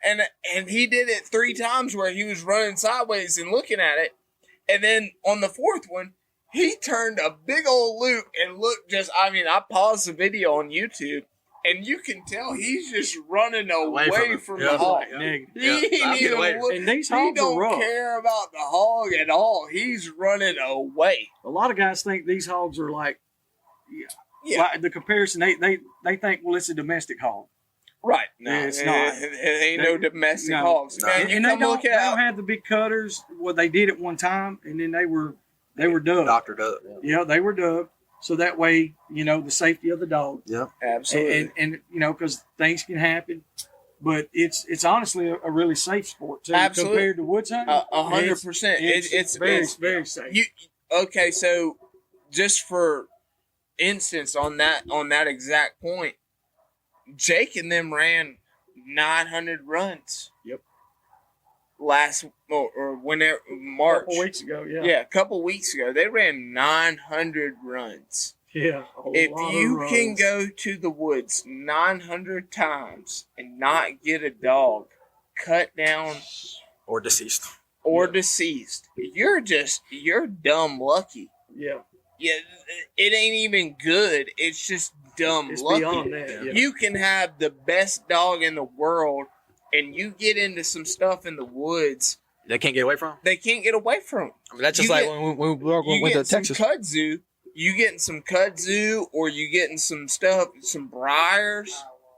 And he did it 3 times where he was running sideways and looking at it. And then on the 4th one, he turned a big old loop and looked I paused the video on YouTube, and you can tell he's just running away from the hog. Negative. He ain't even look, And these he hogs are don't rough. care about the hog at all. He's running away. A lot of guys think these hogs are like Yeah. the comparison. They think, well, it's a domestic hog. Right. No, Yeah, it's not. It ain't no domestic No. hogs. No. Man, you And they come don't, look they at don't have the big cutters. Well, they did it one time, and then they were dubbed. Doctored up. Yeah, they were dubbed. So that way, the safety of the dog. absolutely. And because things can happen. But it's honestly a really safe sport, too. Absolutely. Compared to woods hunting. 100%. It's very safe. Okay, so just for instance on that exact point, Jake and them ran 900 runs. Yep. Or whenever March. A couple weeks ago, yeah. Yeah, a couple weeks ago, they ran 900 runs. Yeah. If you can go to the woods 900 times and not get a dog cut down Or deceased. or deceased, you're dumb lucky. Yeah. Yeah, it ain't even good. It's just dumb It's lucky. beyond that. Yeah. You can have the best dog in the world, and you get into some stuff in the woods They can't get away from 'em? they can't get away from. I mean, that's just You like get- when we You went to get some Texas. kudzu. You getting some kudzu, or you getting some stuff, some briars.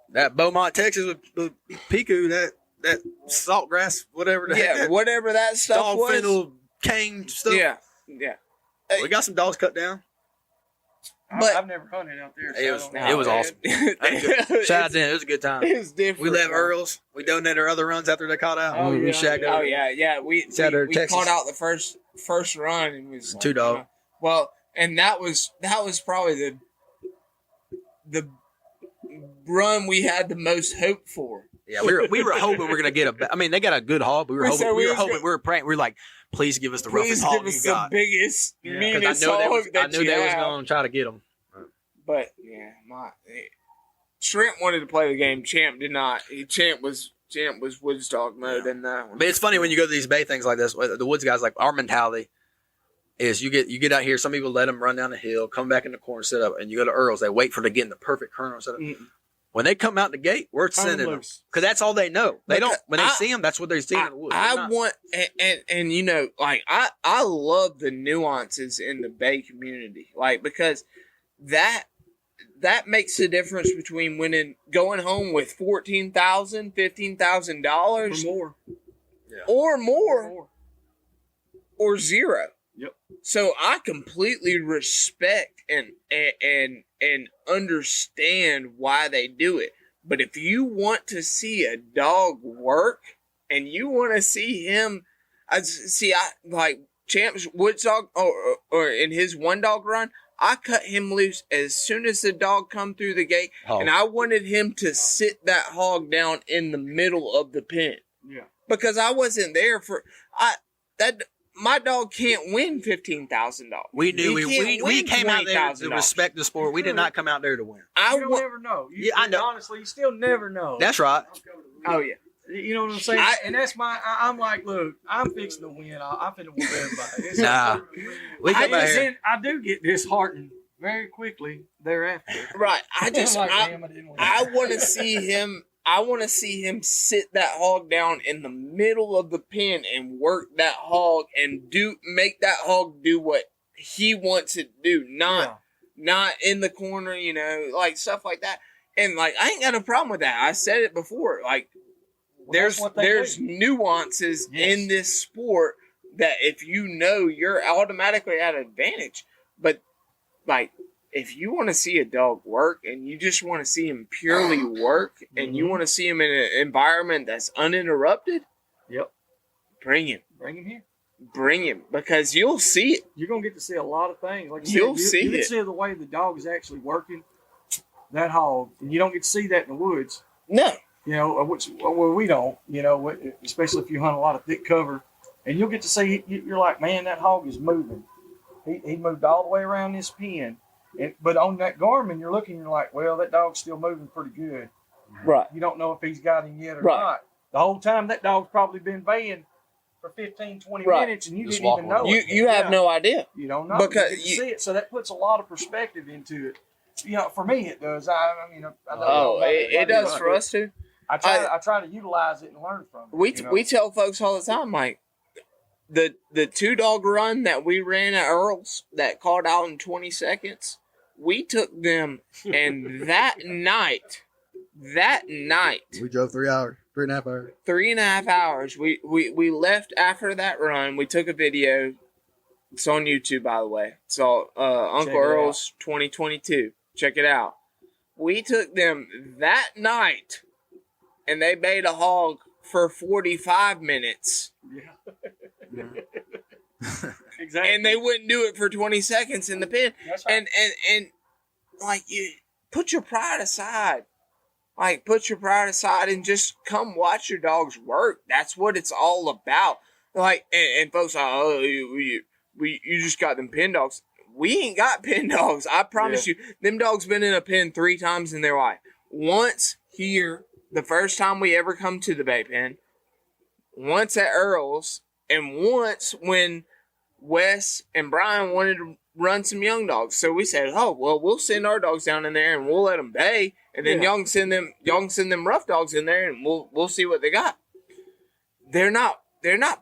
That Beaumont, Texas with Piku, that saltgrass, whatever the Yeah, heck, whatever that stuff dog was. fiddle, cane stuff. Yeah. We got some dogs cut down. But- I've never hunted out there. It was- I don't know. it was awesome. Shout out to them. It was a good time. It was different. We left man. Earls. We donated our other runs after they caught out. Oh, we yeah. shagged Oh out. yeah. We Shout out to we Texas. caught out the first run and was 2 dog. Well, and that was probably the run we had the most hope for. Yeah, we were hoping we were gonna get a. I mean, they got a good hog, but we were We hoping. said We we were was hoping. gonna- We were praying. We were like, please give us the Please roughest hog give you us the got. biggest, Yeah. 'Cause I meanest I knew hog I that knew you they was have. gonna try to get them. But yeah, Shrimp wanted to play the game. Champ did not. Champ was woods dog mode in that one. But it's funny when you go to these bay things like this. The woods guys, like our mentality is you get out here. Some people let them run down the hill, come back in the corner, sit up, and you go to Earls. They wait for to get in the perfect kernel set up. Mm-mm. When they come out the gate, we're Turn 'em sending them loose. because that's all they know. They don't. When they I- see them, that's what they see in the woods. They're I not- want and like I love the nuances in the Bay community, like because that makes the difference between going home with $14,000, $15,000 Or more. or more or zero. Yep. So I completely respect and understand why they do it. But if you want to see a dog work and you want to see him, I like Champ's Woods dog or in his 1 dog run, I cut him loose as soon as the dog come through the gate, Hog. and I wanted him to sit that hog down in the middle of the pen Yeah. because I wasn't there for my dog can't win $15,000. We knew He we can't win came out there to $20,000. respect the sport. We did not come out there to win. You don't never know. Yeah, I know. Honestly, you still never know. That's right. Oh yeah. You know what I'm saying? And that's I'm like, look, I'm fixing to win. I'm finna whoop everybody. It's Nah. We I, come out here. do get disheartened very quickly thereafter. Right. I just I'm like, I damn, I didn't win. want to see him. I want to see him sit that hog down in the middle of the pen and work that hog and make that hog do what he wants it to do, not in the corner, like stuff like that. And like I ain't got a problem with that. I said it before. Like Well, that's what they there's do. nuances in this sport that if you know, you're automatically at an advantage. But like if you want to see a dog work and you just want to see him purely work and you want to see him in an environment that's uninterrupted, Yep. bring him. Bring him here. Bring him because you'll see it. You're gonna get to see a lot of things. Like You'll you see you can it. see the way the dog is actually working that hog, and you don't get to see that in the woods. No. You know, well, we don't. You know, especially if you hunt a lot of thick cover, and you'll get to see. You're like, man, that hog is moving. He moved all the way around this pen, but on that Garmin, you're looking. You're like, well, that dog's still moving pretty good. Right. You don't know if he's got him yet or Right. not. The whole time that dog's probably been baying for 15, 20 Right. minutes, and you Just didn't even walk know You it. you have Yeah. no idea. You don't know Because you get to you- see it, so that puts a lot of perspective into it. You know, for me, it does. I mean, I don't Oh, know it does for us too. I try to utilize it and learn from it. We you know? we tell folks all the time, like the 2-dog run that we ran at Earl's that called out in 20 seconds. We took them, and that night, We drove 3 hours, 3.5 hours. 3.5 hours. We left after that run. We took a video. It's on YouTube, by the way. It's all Uncle it Earl's 2022. Check it out. We took them that night, and they bayed a hog for 45 minutes. Yeah. Exactly. And they wouldn't do it for 20 seconds in the pen. That's right. And like, you put your pride aside. Like, put your pride aside and just come watch your dogs work. That's what it's all about. Like, and folks are, oh, you just got them pen dogs. We ain't got pen dogs. I promise you. Them dogs been in a pen 3 times in their life. Once here, the first time we ever come to the bay pen. Once at Earl's. And once when Wes and Brian wanted to run some young dogs. So we said, oh, well, we'll send our dogs down in there and we'll let them bay. And then y'all can send them rough dogs in there and we'll see what they got. They're not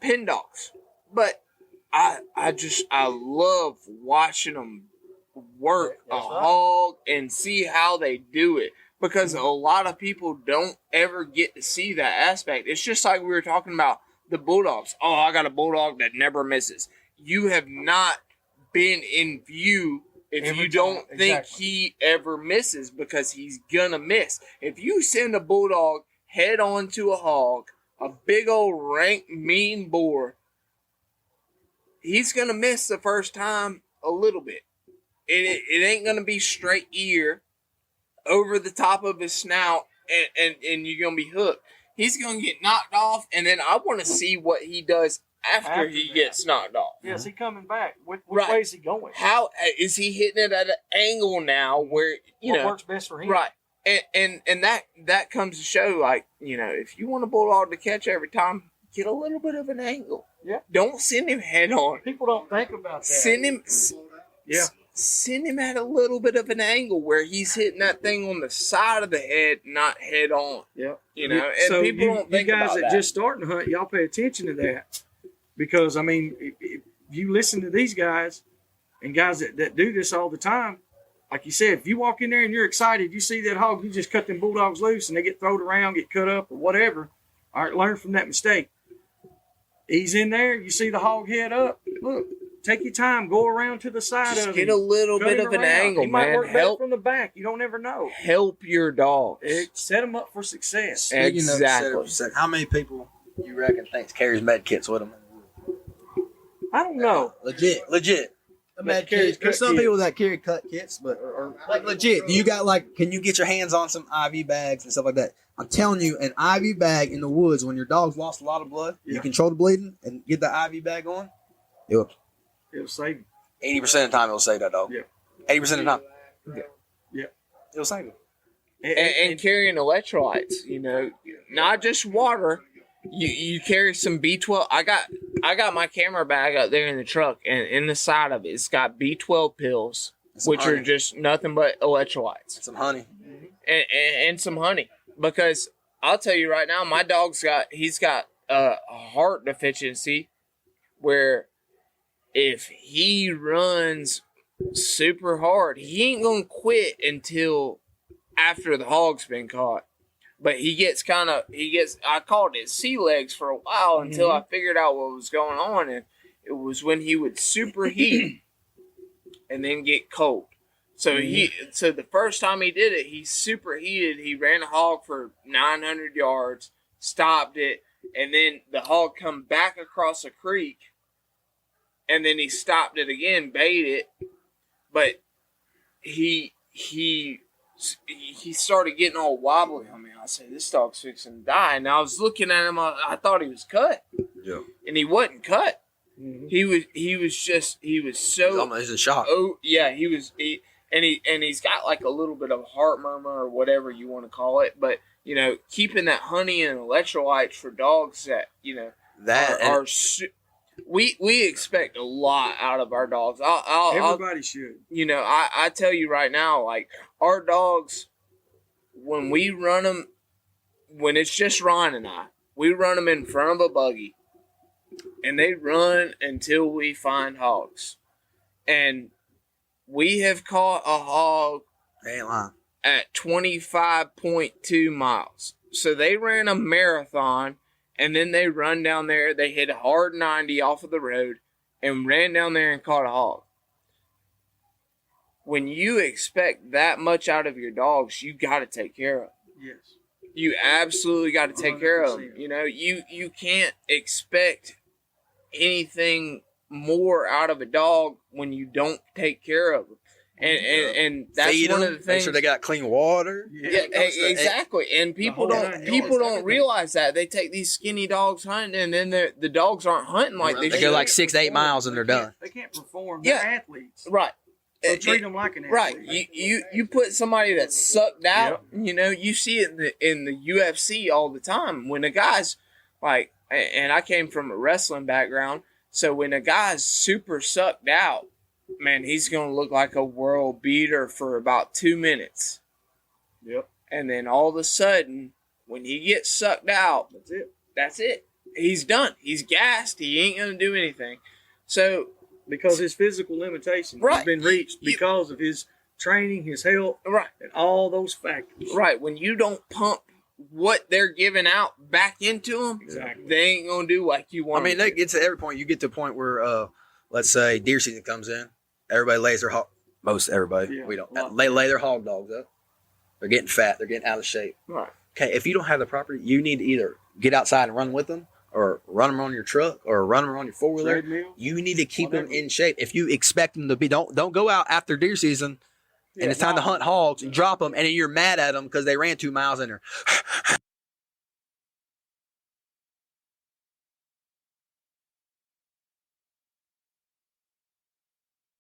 pen dogs. But I love watching them work a hog and see how they do it. Because a lot of people don't ever get to see that aspect. It's just like we were talking about the bulldogs. Oh, I got a bulldog that never misses. You have not been in view if you don't think he ever misses, because he's gonna miss. If you send a bulldog head on to a hog, a big old rank mean boar, he's gonna miss the first time a little bit. It ain't gonna be straight ear over the top of his snout and you're gonna be hooked. He's gonna get knocked off, and then I want to see what he does after he gets knocked off. Yeah, is he coming back? Which Right. way is he going? How is he hitting it at an angle now where What works best for him? right? And that comes to show, like, if you want a bulldog to catch every time, get a little bit of an angle. Yeah. Don't send him head on. People don't think about that. Send him. Yeah. Send him at a little bit of an angle where he's hitting that thing on the side of the head, not head on. Yeah. And so people don't think you guys about that that. just starting to hunt, y'all pay attention to that, because I mean, if you listen to these guys and guys that do this all the time, like you said, if you walk in there and you're excited, you see that hog, you just cut them bulldogs loose and they get thrown around, get cut up or whatever. All right, learn from that mistake. He's in there, you see the hog head up. Look, take your time, go around to the side Just of get him. a little cut bit him of an around. angle, He might man. work better Help from the back. You don't ever know. your dogs. Set them up for success. Speaking of Exactly. setup, how many people you reckon thinks carries med kits with them? I don't know. Legit. The med carry kits. cut There's some kits. people that carry cut kits, but or like legit. Do you got can you get your hands on some IV bags and stuff like that? I'm telling you, an IV bag in the woods when your dog's lost a lot of blood, you control the bleeding and get the IV bag on. It'll save him. 80% of the time, it'll save that dog. Yeah. 80% of the time. Yeah. It'll save him. And carrying electrolytes, not just water. You carry some B12. I got my camera bag up there in the truck, and in the side of it, it's got B12 pills, which are just nothing but electrolytes. Some honey. And some honey. Because I'll tell you right now, my dog's got a heart deficiency where if he runs super hard, he ain't gonna quit until after the hog's been caught. But I called it sea legs for a while until I figured out what was going on. And it was when he would superheat and then get cold. So so the first time he did it, he superheated. He ran a hog for 900 yards, stopped it, and then the hog come back across a creek, and then he stopped it again, bait it, but he started getting all wobbly on me. I said, "This dog's fixing to die." And I was looking at him. I thought he was cut, Yeah. and he wasn't cut. Mm-hmm. He was so. He's almost in shock. Oh yeah, he's got like a little bit of a heart murmur or whatever you want to call it, but keeping that honey and electrolytes for dogs that we expect a lot out of our dogs. Everybody should. I tell you right now, like our dogs, when we run them, when it's just Ryan and I, we run them in front of a buggy, and they run until we find hogs, and we have caught a hog Ain't lying. at 25.2 miles. So they ran a marathon, and then they run down there. They hit a hard 90 off of the road and ran down there and caught a hog. When you expect that much out of your dogs, you got to take care of them. Yes. You absolutely got to take care of them. 100%. You can't expect anything more out of a dog when you don't take care of them. And that's Feed one them, of the things. Make sure they got clean water. Yeah, exactly. And people don't realize that. They take these skinny dogs hunting, and then the dogs aren't hunting like they They should. go like 6 to 8 miles and they're done. They can't perform. They're Yeah. athletes. Right. So treat them like an athlete. Right. You put somebody that's sucked out, you see it in the UFC all the time. When a guy's like, and I came from a wrestling background, so when a guy's super sucked out, man, he's going to look like a world beater for about 2 minutes. Yep. And then all of a sudden, when he gets sucked out, that's it. He's done. He's gassed. He ain't going to do anything. So, because his physical limitations Right. have been reached because of his training, his health, right. and all those factors. Right. When you don't pump what they're giving out back into them, Exactly. they ain't going to do like you want. I mean, them to. it's at every point. You get to a point where, let's say, deer season comes in. Everybody lays their hog. Most everybody. Yeah, We don't. a lot. They lay their hog dogs up. They're getting fat. They're getting out of shape. Right. Okay, if you don't have the property, you need to either get outside and run with them, or run them on your truck, or run them on your 4-wheeler. Treadmill. You need to keep them Whatever. in shape. If you expect them to be, don't go out after deer season and it's time to hunt hogs and drop them, and then you're mad at them because they ran 2 miles and they're